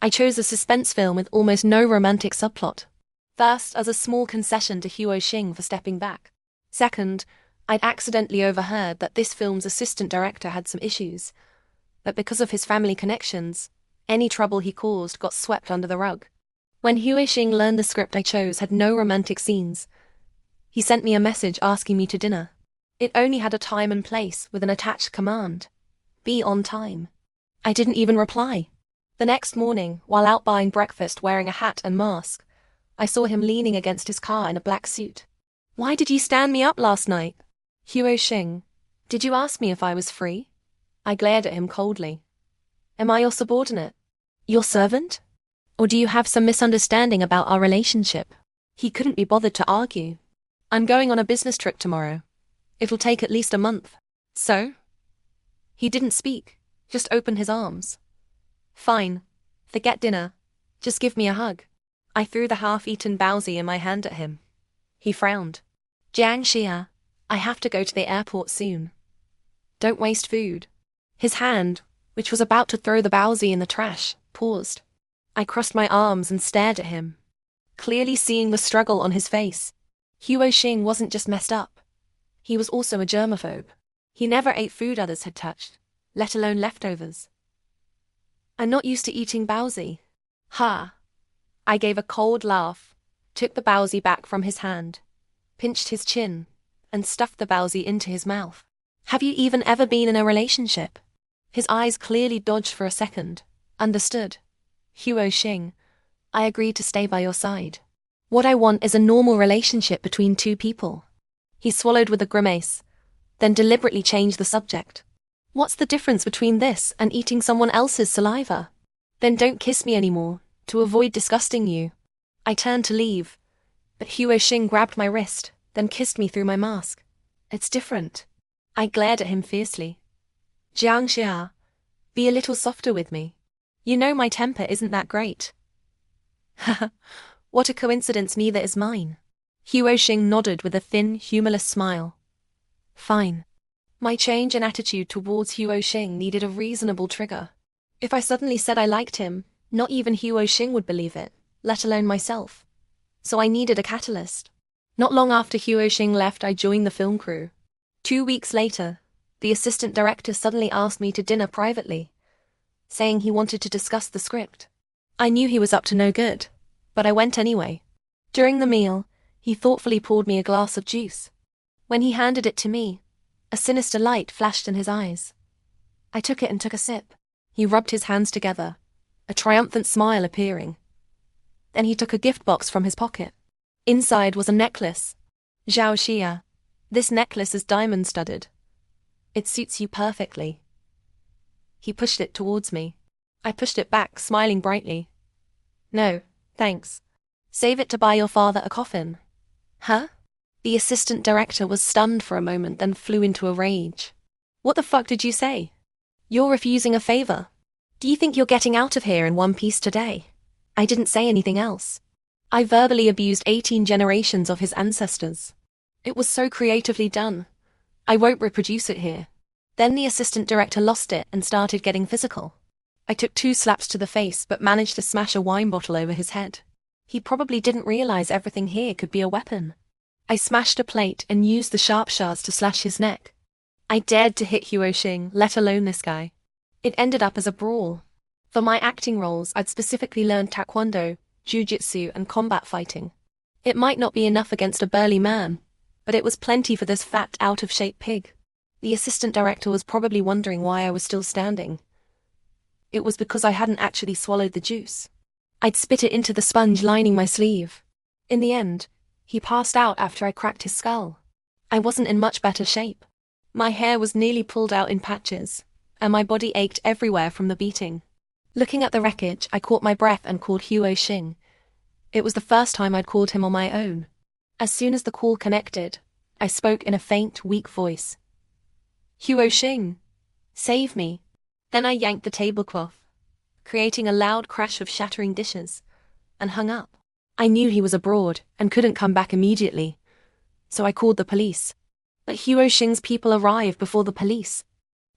I chose a suspense film with almost no romantic subplot. First, as a small concession to Huo Xing for stepping back. Second, I'd accidentally overheard that this film's assistant director had some issues, that because of his family connections, any trouble he caused got swept under the rug. When Huo Xing learned the script I chose had no romantic scenes, he sent me a message asking me to dinner. It only had a time and place with an attached command. Be on time. I didn't even reply. The next morning, while out buying breakfast wearing a hat and mask, I saw him leaning against his car in a black suit. Why did you stand me up last night? Huo Xing, did you ask me if I was free? I glared at him coldly. Am I your subordinate? Your servant? Or do you have some misunderstanding about our relationship? He couldn't be bothered to argue. I'm going on a business trip tomorrow. It'll take at least a month. So? He didn't speak, just opened his arms. Fine. Forget dinner. Just give me a hug. I threw the half-eaten baozi in my hand at him. He frowned. Jiang Xia, I have to go to the airport soon. Don't waste food. His hand, which was about to throw the baozi in the trash, paused. I crossed my arms and stared at him, clearly seeing the struggle on his face. Huo Xing wasn't just messed up. He was also a germaphobe. He never ate food others had touched, let alone leftovers. I'm not used to eating baozi. Ha! I gave a cold laugh, took the baozi back from his hand, pinched his chin, and stuffed the baozi into his mouth. Have you even ever been in a relationship? His eyes clearly dodged for a second. Understood. Huo Xing, I agreed to stay by your side. What I want is a normal relationship between two people. He swallowed with a grimace, then deliberately changed the subject. What's the difference between this and eating someone else's saliva? Then don't kiss me anymore, to avoid disgusting you. I turned to leave, but Huo Xing grabbed my wrist, then kissed me through my mask. It's different. I glared at him fiercely. Jiang Xia, be a little softer with me. You know my temper isn't that great. Haha, what a coincidence neither is mine. Huo Xing nodded with a thin, humorless smile. Fine. My change in attitude towards Huo Xing needed a reasonable trigger. If I suddenly said I liked him, not even Huo Xing would believe it, let alone myself. So I needed a catalyst. Not long after Huo Xing left, I joined the film crew. 2 weeks later, the assistant director suddenly asked me to dinner privately, saying he wanted to discuss the script. I knew he was up to no good, but I went anyway. During the meal, he thoughtfully poured me a glass of juice. When he handed it to me, a sinister light flashed in his eyes. I took it and took a sip. He rubbed his hands together, a triumphant smile appearing. Then he took a gift box from his pocket. Inside was a necklace. Jiang Xia, this necklace is diamond-studded. It suits you perfectly. He pushed it towards me. I pushed it back, smiling brightly. No, thanks. Save it to buy your father a coffin. Huh? The assistant director was stunned for a moment, then flew into a rage. What the fuck did you say? You're refusing a favor. Do you think you're getting out of here in one piece today? I didn't say anything else. I verbally abused 18 generations of his ancestors. It was so creatively done. I won't reproduce it here. Then the assistant director lost it and started getting physical. I took 2 slaps to the face but managed to smash a wine bottle over his head. He probably didn't realize everything here could be a weapon. I smashed a plate and used the sharp shards to slash his neck. I dared to hit Huo Xing, let alone this guy. It ended up as a brawl. For my acting roles, I'd specifically learned taekwondo, jiu-jitsu, and combat fighting. It might not be enough against a burly man, but it was plenty for this fat, out-of-shape pig. The assistant director was probably wondering why I was still standing. It was because I hadn't actually swallowed the juice. I'd spit it into the sponge lining my sleeve. In the end, he passed out after I cracked his skull. I wasn't in much better shape. My hair was nearly pulled out in patches, and my body ached everywhere from the beating. Looking at the wreckage, I caught my breath and called Huo Xing. It was the first time I'd called him on my own. As soon as the call connected, I spoke in a faint, weak voice. Huo Xing, save me. Then I yanked the tablecloth, creating a loud crash of shattering dishes, and hung up. I knew he was abroad and couldn't come back immediately, so I called the police. But Huo Xing's people arrived before the police.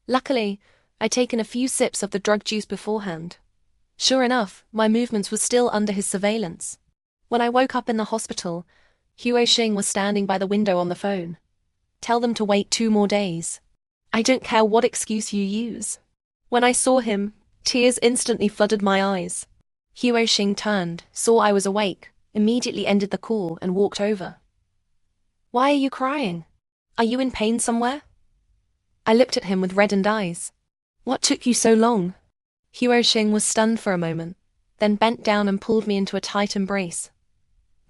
Luckily, I'd taken a few sips of the drug juice beforehand. Sure enough, my movements were still under his surveillance. When I woke up in the hospital, Huo Xing was standing by the window on the phone. Tell them to wait 2 more days. I don't care what excuse you use. When I saw him, tears instantly flooded my eyes. Huo Xing turned, saw I was awake, immediately ended the call and walked over. Why are you crying? Are you in pain somewhere? I looked at him with reddened eyes. What took you so long? Huo Xing was stunned for a moment, then bent down and pulled me into a tight embrace.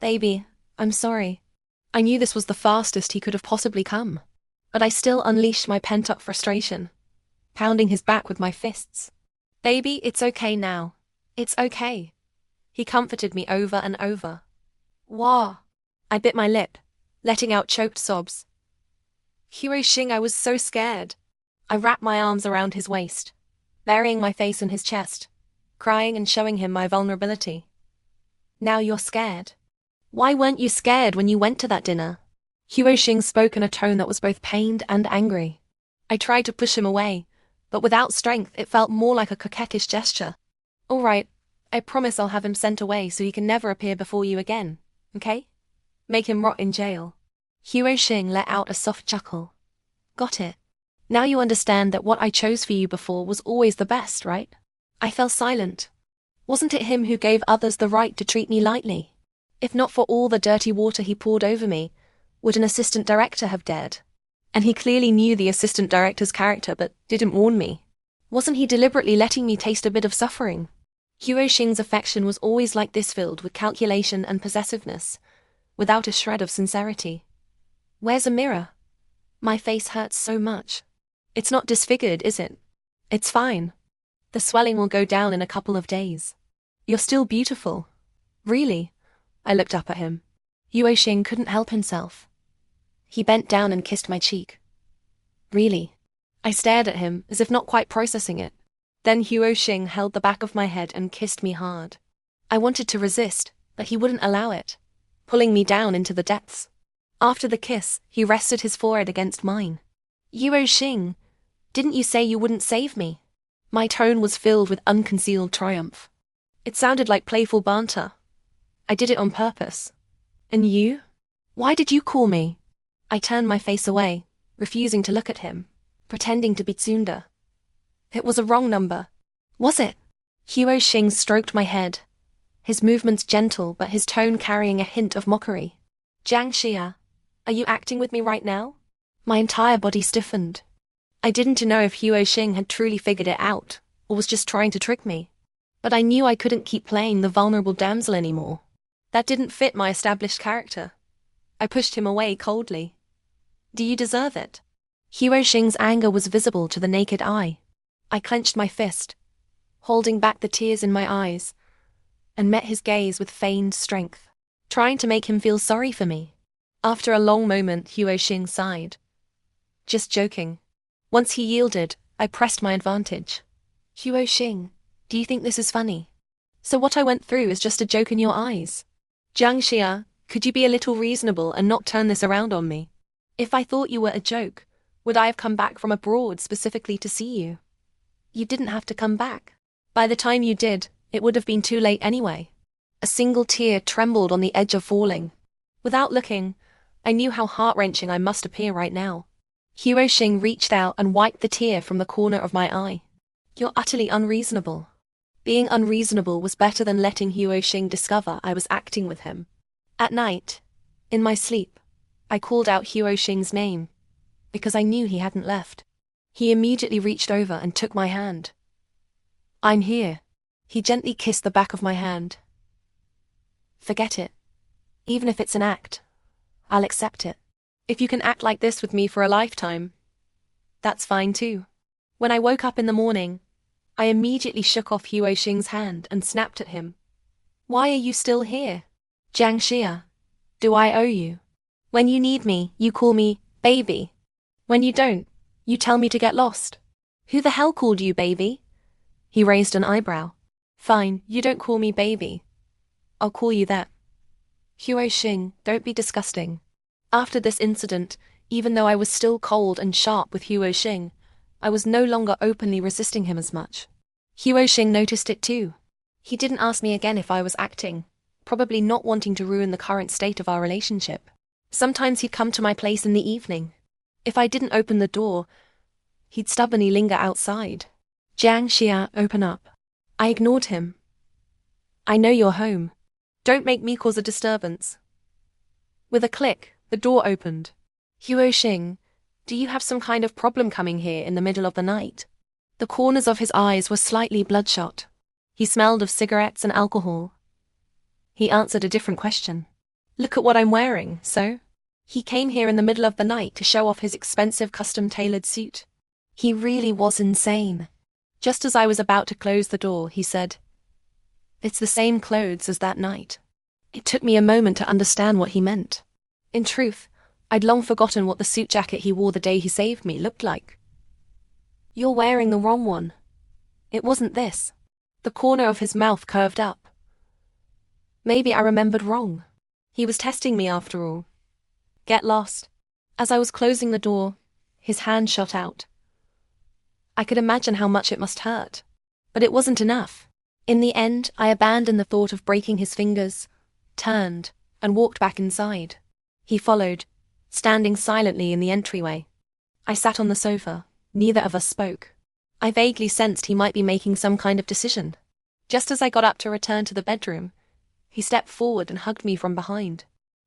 Baby, I'm sorry. I knew this was the fastest he could have possibly come, but I still unleashed my pent-up frustration, pounding his back with my fists. Baby, it's okay now. It's okay. He comforted me over and over. Wah! I bit my lip, letting out choked sobs. Huo Xing, I was so scared. I wrapped my arms around his waist, burying my face in his chest, crying and showing him my vulnerability. Now you're scared. Why weren't you scared when you went to that dinner? Huo Xing spoke in a tone that was both pained and angry. I tried to push him away, but without strength it felt more like a coquettish gesture. All right, I promise I'll have him sent away so he can never appear before you again, okay? Make him rot in jail. Huo Xing let out a soft chuckle. Got it. Now you understand that what I chose for you before was always the best, right? I fell silent. Wasn't it him who gave others the right to treat me lightly? If not for all the dirty water he poured over me, would an assistant director have dared? And he clearly knew the assistant director's character but didn't warn me. Wasn't he deliberately letting me taste a bit of suffering? Huo Xing's affection was always like this, filled with calculation and possessiveness, without a shred of sincerity. Where's a mirror? My face hurts so much. It's not disfigured, is it? It's fine. The swelling will go down in a couple of days. You're still beautiful. Really? I looked up at him. Huo Xing couldn't help himself. He bent down and kissed my cheek. Really? I stared at him, as if not quite processing it. Then Huo Xing held the back of my head and kissed me hard. I wanted to resist, but he wouldn't allow it, pulling me down into the depths. After the kiss, he rested his forehead against mine. Huo Xing, didn't you say you wouldn't save me? My tone was filled with unconcealed triumph. It sounded like playful banter. I did it on purpose. And you? Why did you call me? I turned my face away, refusing to look at him, pretending to be tsunda. It was a wrong number. Was it? Huo Xing stroked my head, his movements gentle but his tone carrying a hint of mockery. Jiang Xia, are you acting with me right now? My entire body stiffened. I didn't know if Huo Xing had truly figured it out, or was just trying to trick me. But I knew I couldn't keep playing the vulnerable damsel anymore. That didn't fit my established character. I pushed him away coldly. Do you deserve it? Huo Xing's anger was visible to the naked eye. I clenched my fist, holding back the tears in my eyes, and met his gaze with feigned strength, trying to make him feel sorry for me. After a long moment, Huo Xing sighed. Just joking. Once he yielded, I pressed my advantage. Huo Xing, do you think this is funny? So what I went through is just a joke in your eyes? Jiang Xia, could you be a little reasonable and not turn this around on me? If I thought you were a joke, would I have come back from abroad specifically to see you? You didn't have to come back. By the time you did, it would have been too late anyway. A single tear trembled on the edge of falling. Without looking, I knew how heart-wrenching I must appear right now. Huo Xing reached out and wiped the tear from the corner of my eye. You're utterly unreasonable. Being unreasonable was better than letting Huo Xing discover I was acting with him. At night, in my sleep, I called out Huo Xing's name, because I knew he hadn't left. He immediately reached over and took my hand. I'm here. He gently kissed the back of my hand. Forget it. Even if it's an act, I'll accept it. If you can act like this with me for a lifetime, that's fine too. When I woke up in the morning, I immediately shook off Huo Xing's hand and snapped at him. Why are you still here? Jiang Xia, do I owe you? When you need me, you call me baby. When you don't, you tell me to get lost. Who the hell called you baby? He raised an eyebrow. Fine, you don't call me baby. I'll call you that. Huo Xing, don't be disgusting. After this incident, even though I was still cold and sharp with Huo Xing, I was no longer openly resisting him as much. Huo Xing noticed it too. He didn't ask me again if I was acting, probably not wanting to ruin the current state of our relationship. Sometimes he'd come to my place in the evening. If I didn't open the door, he'd stubbornly linger outside. Jiang Xia, open up. I ignored him. I know you're home. Don't make me cause a disturbance. With a click, the door opened. Huo Xing, do you have some kind of problem coming here in the middle of the night? The corners of his eyes were slightly bloodshot. He smelled of cigarettes and alcohol. He answered a different question. Look at what I'm wearing, so? He came here in the middle of the night to show off his expensive custom-tailored suit. He really was insane. Just as I was about to close the door, he said, It's the same clothes as that night. It took me a moment to understand what he meant. In truth, I'd long forgotten what the suit jacket he wore the day he saved me looked like. You're wearing the wrong one. It wasn't this. The corner of his mouth curved up. Maybe I remembered wrong. He was testing me after all. Get lost. As I was closing the door, his hand shot out. I could imagine how much it must hurt. But it wasn't enough. In the end, I abandoned the thought of breaking his fingers, turned, and walked back inside. He followed, standing silently in the entryway. I sat on the sofa. Neither of us spoke. I vaguely sensed he might be making some kind of decision. Just as I got up to return to the bedroom, he stepped forward and hugged me from behind.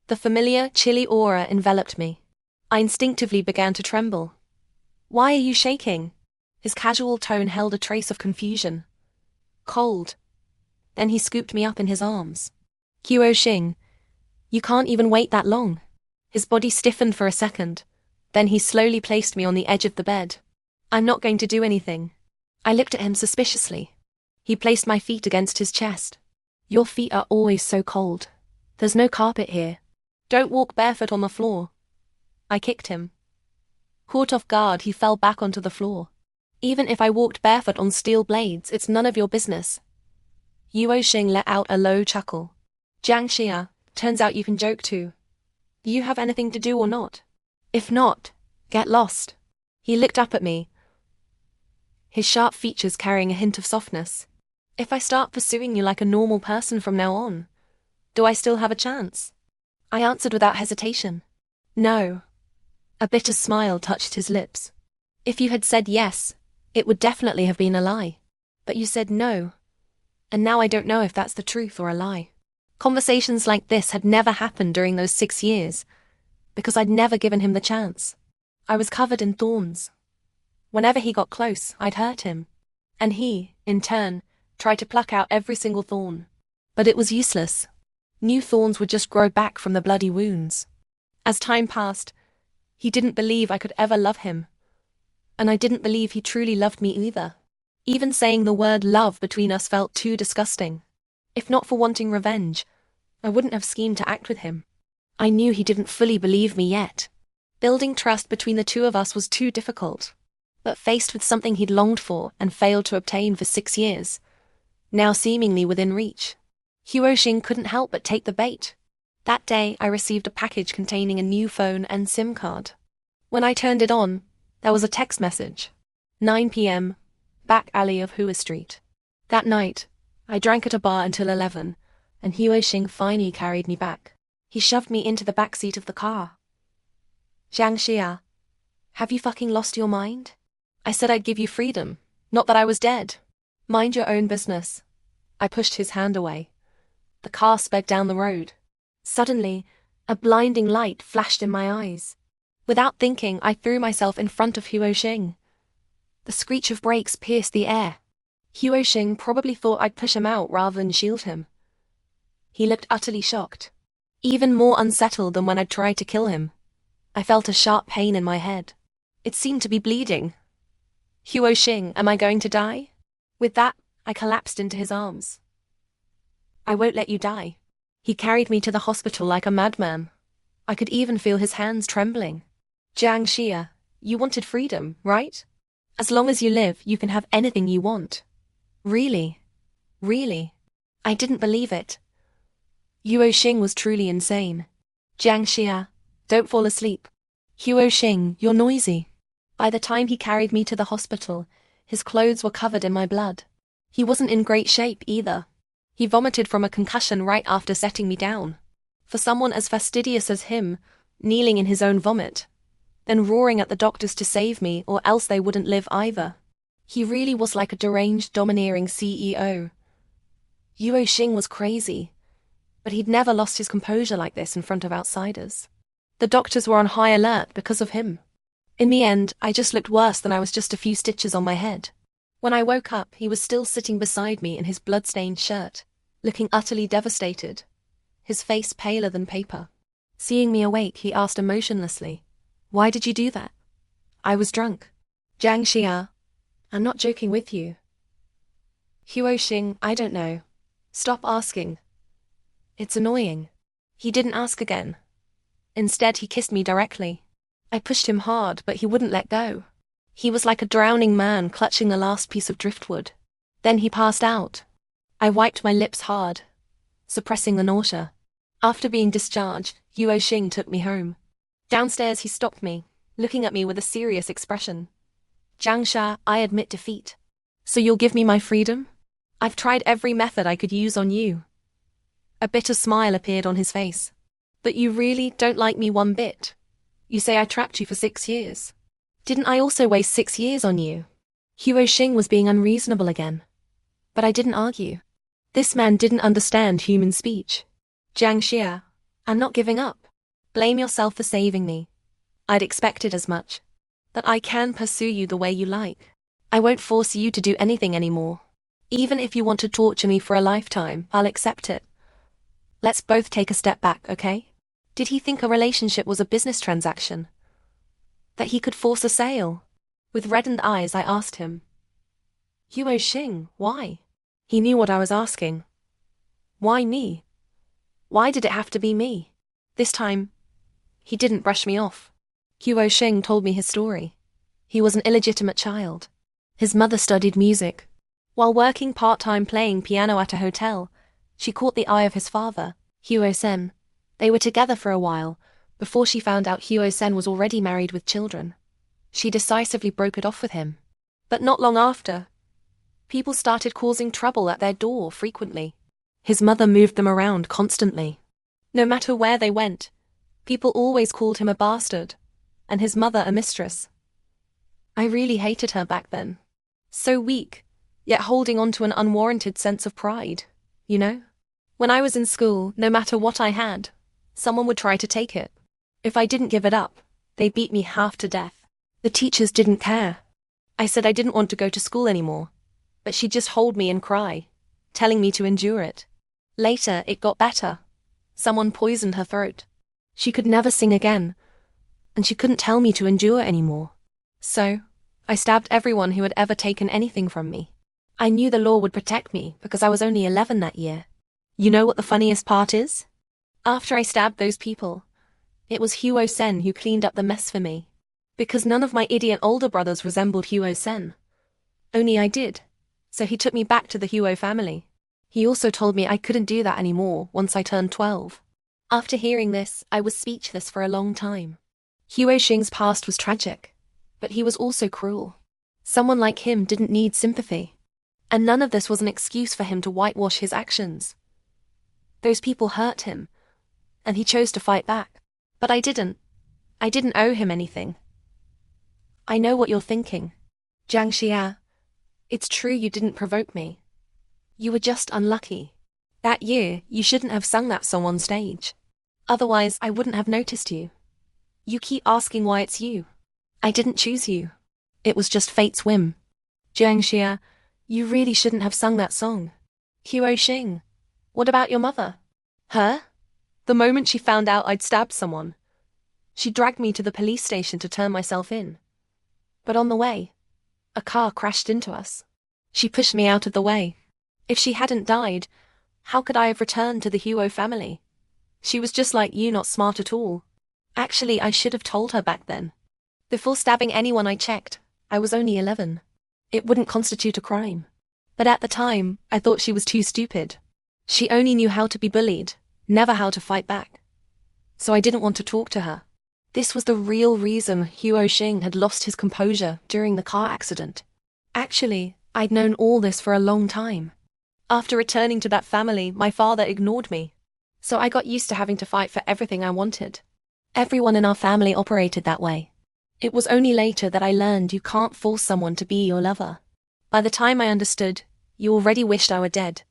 The familiar, chilly aura enveloped me. I instinctively began to tremble. "Why are you shaking?" His casual tone held a trace of confusion. "Cold." Then he scooped me up in his arms. "Huo Xing, you can't even wait that long." His body stiffened for a second. Then he slowly placed me on the edge of the bed. "I'm not going to do anything." I looked at him suspiciously. He placed my feet against his chest. "Your feet are always so cold. There's no carpet here. Don't walk barefoot on the floor." I kicked him. Caught off guard, he fell back onto the floor. "Even if I walked barefoot on steel blades, it's none of your business." Huo Xing let out a low chuckle. "Jiang Xia, turns out you can joke too. Do you have anything to do or not? If not, get lost." He looked up at me, his sharp features carrying a hint of softness. "If I start pursuing you like a normal person from now on, do I still have a chance?" I answered without hesitation. "No." A bitter smile touched his lips. "If you had said yes, it would definitely have been a lie. But you said no. And now I don't know if that's the truth or a lie." Conversations like this had never happened during those 6 years, because I'd never given him the chance. I was covered in thorns. Whenever he got close, I'd hurt him. And he, in turn, tried to pluck out every single thorn. But it was useless. New thorns would just grow back from the bloody wounds. As time passed, he didn't believe I could ever love him. And I didn't believe he truly loved me either. Even saying the word love between us felt too disgusting. If not for wanting revenge, I wouldn't have schemed to act with him. I knew he didn't fully believe me yet. Building trust between the two of us was too difficult. But faced with something he'd longed for and failed to obtain for 6 years, now seemingly within reach, Huo Xing couldn't help but take the bait. That day, I received a package containing a new phone and SIM card. When I turned it on, there was a text message. 9 p.m., back alley of Hua Street. That night, I drank at a bar until 11, and Huo Xing finally carried me back. He shoved me into the back seat of the car. "Jiang Xia, have you fucking lost your mind? I said I'd give you freedom, not that I was dead. Mind your own business." I pushed his hand away. The car sped down the road. Suddenly, a blinding light flashed in my eyes. Without thinking, I threw myself in front of Huo Xing. The screech of brakes pierced the air. Huo Xing probably thought I'd push him out rather than shield him. He looked utterly shocked, even more unsettled than when I'd tried to kill him. I felt a sharp pain in my head. It seemed to be bleeding. "Huo Xing, am I going to die?" With that, I collapsed into his arms. "I won't let you die." He carried me to the hospital like a madman. I could even feel his hands trembling. "Jiang Xia, you wanted freedom, right? As long as you live, you can have anything you want." Really? Really? I didn't believe it. Huo Xing was truly insane. "Jiang Xia, don't fall asleep." "Huo Xing, you're noisy." By the time he carried me to the hospital, his clothes were covered in my blood. He wasn't in great shape either. He vomited from a concussion right after setting me down. For someone as fastidious as him, kneeling in his own vomit, then roaring at the doctors to save me or else they wouldn't live either. He really was like a deranged, domineering CEO. Huo Xing was crazy, but he'd never lost his composure like this in front of outsiders. The doctors were on high alert because of him. In the end, I just looked worse than I was just a few stitches on my head. When I woke up, he was still sitting beside me in his blood-stained shirt, looking utterly devastated, his face paler than paper. Seeing me awake, he asked emotionlessly, "Why did you do that?" "I was drunk." "Jiang Xia, I'm not joking with you." "Huo Xing, I don't know. Stop asking. It's annoying." He didn't ask again. Instead, he kissed me directly. I pushed him hard, but he wouldn't let go. He was like a drowning man clutching the last piece of driftwood. Then he passed out. I wiped my lips hard, suppressing the nausea. After being discharged, Huo Xing took me home. Downstairs, he stopped me, looking at me with a serious expression. "Jiang Xia, I admit defeat. So you'll give me my freedom? I've tried every method I could use on you." A bitter smile appeared on his face. But you really don't like me one bit. You say I trapped you for 6 years. Didn't I also waste 6 years on you? Huo Xing was being unreasonable again. But I didn't argue. This man didn't understand human speech. Jiang Xia, I'm not giving up. Blame yourself for saving me. I'd expected as much. But I can pursue you the way you like. I won't force you to do anything anymore. Even if you want to torture me for a lifetime, I'll accept it. Let's both take a step back, okay? Did he think a relationship was a business transaction? That he could force a sale? With reddened eyes, I asked him. Huo Xing, why? He knew what I was asking. Why me? Why did it have to be me? This time, he didn't brush me off. Huo Xing told me his story. He was an illegitimate child. His mother studied music. While working part-time playing piano at a hotel, she caught the eye of his father, Huo Sen. They were together for a while, before she found out Huo Sen was already married with children. She decisively broke it off with him. But not long after, people started causing trouble at their door frequently. His mother moved them around constantly. No matter where they went, people always called him a bastard, and his mother a mistress. I really hated her back then. So weak, yet holding on to an unwarranted sense of pride, you know? When I was in school, no matter what I had, someone would try to take it. If I didn't give it up, they beat me half to death. The teachers didn't care. I said I didn't want to go to school anymore, but she'd just hold me and cry, telling me to endure it. Later, it got better. Someone poisoned her throat. She could never sing again, and she couldn't tell me to endure anymore. So, I stabbed everyone who had ever taken anything from me. I knew the law would protect me because I was only 11 that year. You know what the funniest part is? After I stabbed those people, it was Huo Sen who cleaned up the mess for me. Because none of my idiot older brothers resembled Huo Sen. Only I did, so he took me back to the Huo family. He also told me I couldn't do that anymore once I turned 12. After hearing this, I was speechless for a long time. Huo Xing's past was tragic, but he was also cruel. Someone like him didn't need sympathy. And none of this was an excuse for him to whitewash his actions. Those people hurt him, and he chose to fight back. But I didn't. I didn't owe him anything. I know what you're thinking. Jiang Xia, it's true you didn't provoke me. You were just unlucky. That year, you shouldn't have sung that song on stage. Otherwise, I wouldn't have noticed you. You keep asking why it's you. I didn't choose you. It was just fate's whim. Jiang Xia, you really shouldn't have sung that song. Huo Xing, what about your mother? Her? The moment she found out I'd stabbed someone, she dragged me to the police station to turn myself in. But on the way, a car crashed into us. She pushed me out of the way. If she hadn't died, how could I have returned to the Huo family? She was just like you, not smart at all. Actually, I should have told her back then. Before stabbing anyone, I checked. I was only 11. It wouldn't constitute a crime. But at the time, I thought she was too stupid. She only knew how to be bullied, never how to fight back. So I didn't want to talk to her. This was the real reason Huo Xing had lost his composure during the car accident. Actually, I'd known all this for a long time. After returning to that family, my father ignored me. So I got used to having to fight for everything I wanted. Everyone in our family operated that way. It was only later that I learned you can't force someone to be your lover. By the time I understood, you already wished I were dead.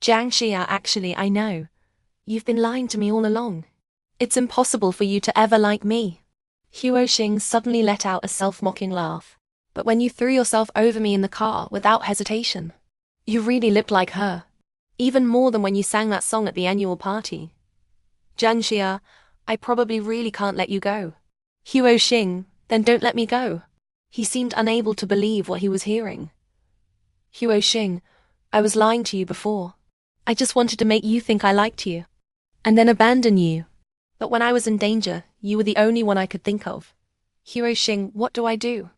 Jiang Xia, actually, I know. You've been lying to me all along. It's impossible for you to ever like me. Huo Xing suddenly let out a self-mocking laugh. But when you threw yourself over me in the car without hesitation, you really looked like her. Even more than when you sang that song at the annual party. Jiang Xia, I probably really can't let you go. Huo Xing, then don't let me go. He seemed unable to believe what he was hearing. Huo Xing, I was lying to you before. I just wanted to make you think I liked you, and then abandon you. But when I was in danger, you were the only one I could think of. Huo Xing, what do?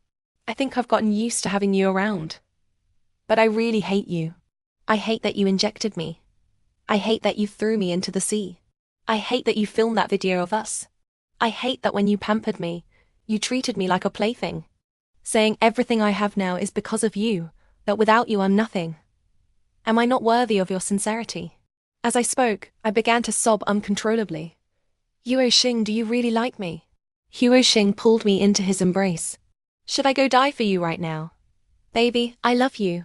I think I've gotten used to having you around. But I really hate you. I hate that you injected me. I hate that you threw me into the sea. I hate that you filmed that video of us. I hate that when you pampered me, you treated me like a plaything, saying everything I have now is because of you, that without you I'm nothing. Am I not worthy of your sincerity? As I spoke, I began to sob uncontrollably. Huo Xing, do you really like me? Huo Xing pulled me into his embrace. Should I go die for you right now? Baby, I love you.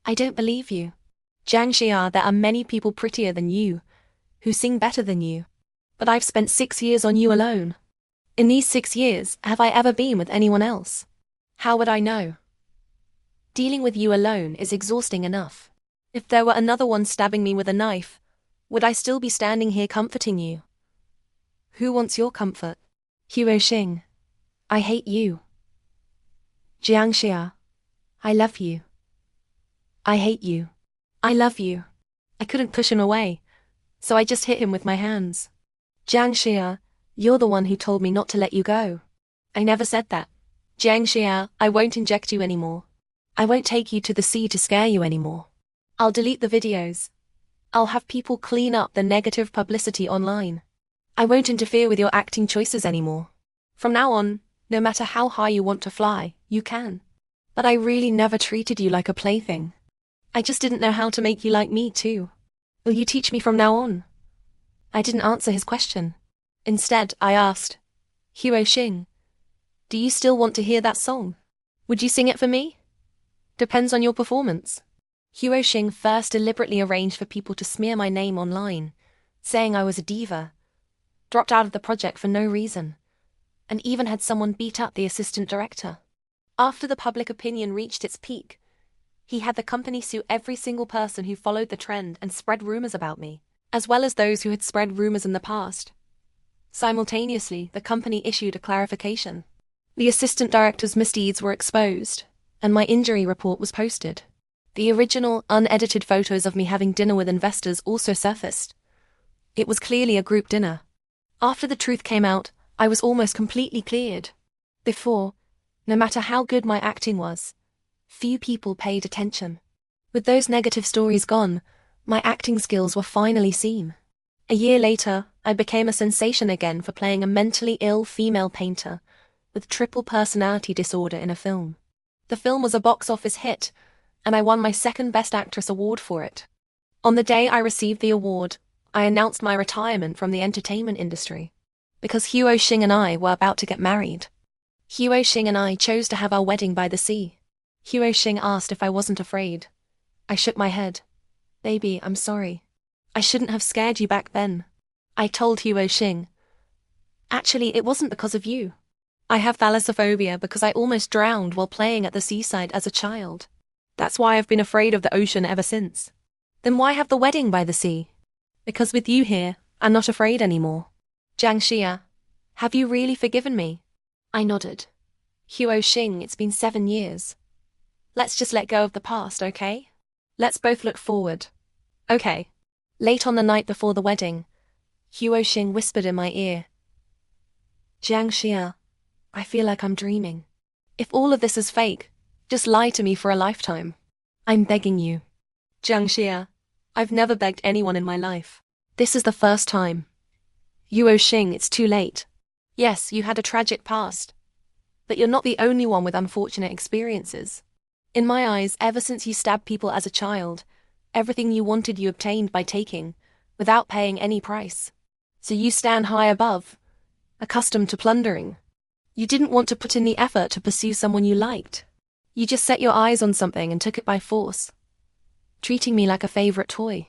I don't believe you. Jiang Xia, there are many people prettier than you, who sing better than you. But I've spent 6 years on you alone. In these 6 years, have I ever been with anyone else? How would I know? Dealing with you alone is exhausting enough. If there were another one stabbing me with a knife, would I still be standing here comforting you? Who wants your comfort? Huo Xing, I hate you. Jiang Xia, I love you. I hate you. I love you. I couldn't push him away, so I just hit him with my hands. Jiang Xia, you're the one who told me not to let you go. I never said that. Jiang Xia, I won't inject you anymore. I won't take you to the sea to scare you anymore. I'll delete the videos. I'll have people clean up the negative publicity online. I won't interfere with your acting choices anymore. From now on, no matter how high you want to fly, you can. But I really never treated you like a plaything. I just didn't know how to make you like me too. Will you teach me from now on? I didn't answer his question. Instead, I asked, Huo Xing, do you still want to hear that song? Would you sing it for me? Depends on your performance. Huo Xing first deliberately arranged for people to smear my name online, saying I was a diva, dropped out of the project for no reason, and even had someone beat up the assistant director. After the public opinion reached its peak, he had the company sue every single person who followed the trend and spread rumors about me, as well as those who had spread rumors in the past. Simultaneously, the company issued a clarification. The assistant director's misdeeds were exposed, and my injury report was posted. The original, unedited photos of me having dinner with investors also surfaced. It was clearly a group dinner. After the truth came out, I was almost completely cleared. Before, no matter how good my acting was, few people paid attention. With those negative stories gone, my acting skills were finally seen. A year later, I became a sensation again for playing a mentally ill female painter with triple personality disorder in a film. The film was a box office hit, and I won my second Best Actress award for it. On the day I received the award, I announced my retirement from the entertainment industry, because Huo Xing and I were about to get married. Huo Xing and I chose to have our wedding by the sea. Huo Xing asked if I wasn't afraid. I shook my head. Baby, I'm sorry. I shouldn't have scared you back then. I told Huo Xing. Actually, it wasn't because of you. I have thalassophobia because I almost drowned while playing at the seaside as a child. That's why I've been afraid of the ocean ever since. Then why have the wedding by the sea? Because with you here, I'm not afraid anymore. Jiang Xia, have you really forgiven me? I nodded. Huo Xing, it's been 7 years. Let's just let go of the past, okay? Let's both look forward. Okay. Late on the night before the wedding, Huo Xing whispered in my ear. Jiang Xia, I feel like I'm dreaming. If all of this is fake, just lie to me for a lifetime. I'm begging you. Jiang Xia, I've never begged anyone in my life. This is the first time. Huo Xing, it's too late. Yes, you had a tragic past, but you're not the only one with unfortunate experiences. In my eyes, ever since you stabbed people as a child, everything you wanted you obtained by taking, without paying any price. So you stand high above, accustomed to plundering. You didn't want to put in the effort to pursue someone you liked. You just set your eyes on something and took it by force, treating me like a favorite toy.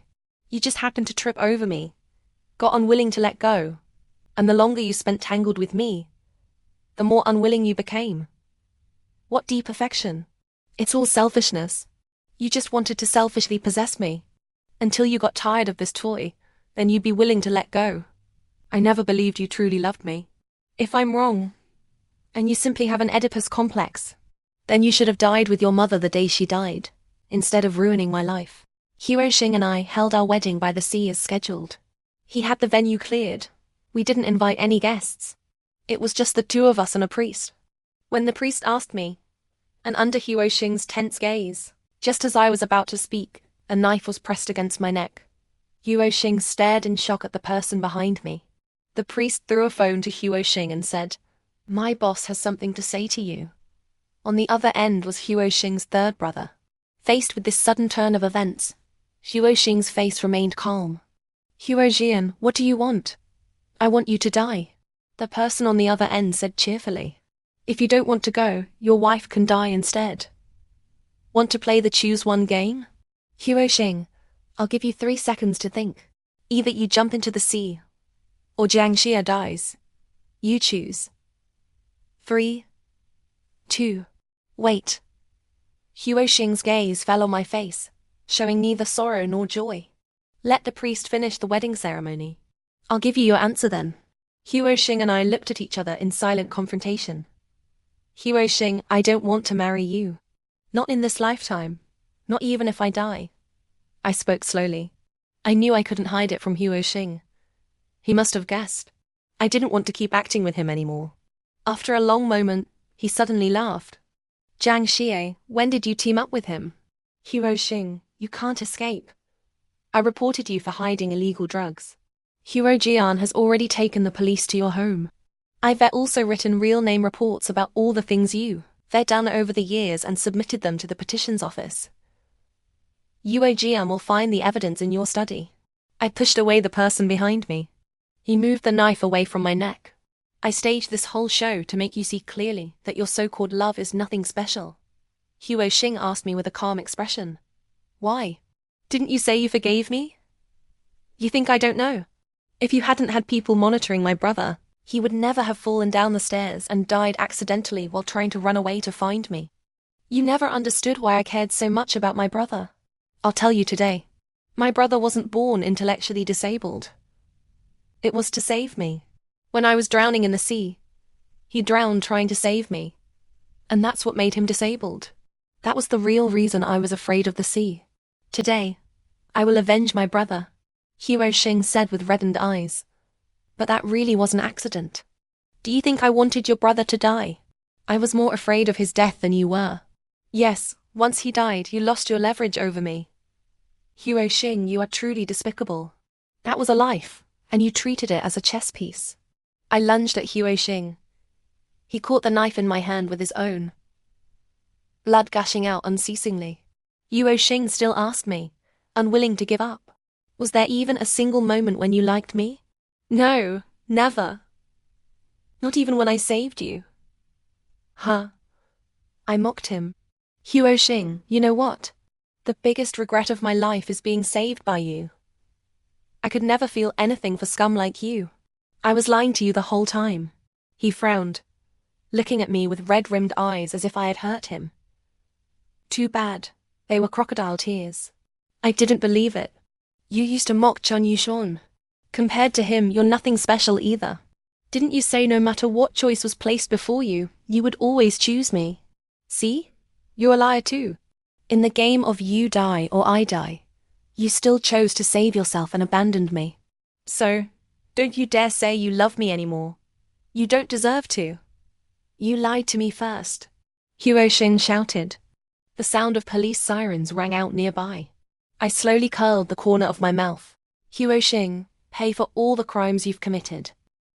You just happened to trip over me, got unwilling to let go, and the longer you spent tangled with me, the more unwilling you became. What deep affection? It's all selfishness. You just wanted to selfishly possess me. Until you got tired of this toy, then you'd be willing to let go. I never believed you truly loved me. If I'm wrong, and you simply have an Oedipus complex, then you should have died with your mother the day she died, instead of ruining my life. Huo Xing and I held our wedding by the sea as scheduled. He had the venue cleared. We didn't invite any guests. It was just the two of us and a priest. When the priest asked me, and under Huo Xing's tense gaze, just as I was about to speak, a knife was pressed against my neck. Huo Xing stared in shock at the person behind me. The priest threw a phone to Huo Xing and said, "My boss has something to say to you." On the other end was Huo Xing's third brother. Faced with this sudden turn of events, Huo Xing's face remained calm. "Huo Jian, what do you want?" I want you to die. The person on the other end said cheerfully. If you don't want to go, your wife can die instead. Want to play the choose one game? Huo Xing, I'll give you 3 seconds to think. Either you jump into the sea, or Jiang Xia dies. You choose. 3, 2, wait. Huo Xing's gaze fell on my face, showing neither sorrow nor joy. Let the priest finish the wedding ceremony. I'll give you your answer then. Huo Xing and I looked at each other in silent confrontation. Huo Xing, I don't want to marry you. Not in this lifetime. Not even if I die. I spoke slowly. I knew I couldn't hide it from Huo Xing. He must have guessed. I didn't want to keep acting with him anymore. After a long moment, he suddenly laughed. Jiang Xia, when did you team up with him? Huo Xing, you can't escape. I reported you for hiding illegal drugs. Huo Jian has already taken the police to your home. I've also written real name reports about all the things they've done over the years and submitted them to the petitions office. Huo Jian will find the evidence in your study. I pushed away the person behind me. He moved the knife away from my neck. I staged this whole show to make you see clearly that your so-called love is nothing special. Huo Xing asked me with a calm expression. Why? Didn't you say you forgave me? You think I don't know? If you hadn't had people monitoring my brother, he would never have fallen down the stairs and died accidentally while trying to run away to find me. You never understood why I cared so much about my brother. I'll tell you today. My brother wasn't born intellectually disabled. It was to save me. When I was drowning in the sea, he drowned trying to save me. And that's what made him disabled. That was the real reason I was afraid of the sea. Today, I will avenge my brother, Huo Xing said with reddened eyes. But that really was an accident. Do you think I wanted your brother to die? I was more afraid of his death than you were. Yes, once he died, you lost your leverage over me. Huo Xing, you are truly despicable. That was a life, and you treated it as a chess piece. I lunged at Huo Xing. He caught the knife in my hand with his own, blood gushing out unceasingly. Huo Xing still asked me, unwilling to give up. Was there even a single moment when you liked me? No, never. Not even when I saved you. Huh? I mocked him. Huo Xing, you know what? The biggest regret of my life is being saved by you. I could never feel anything for scum like you. I was lying to you the whole time. He frowned, looking at me with red-rimmed eyes as if I had hurt him. Too bad. They were crocodile tears. I didn't believe it. You used to mock Chun Yushun. Compared to him, you're nothing special either. Didn't you say no matter what choice was placed before you, you would always choose me? See? You're a liar too. In the game of you die or I die, you still chose to save yourself and abandoned me. So, don't you dare say you love me anymore. You don't deserve to. You lied to me first. Huo Xing shouted. The sound of police sirens rang out nearby. I slowly curled the corner of my mouth. Huo Xing, pay for all the crimes you've committed.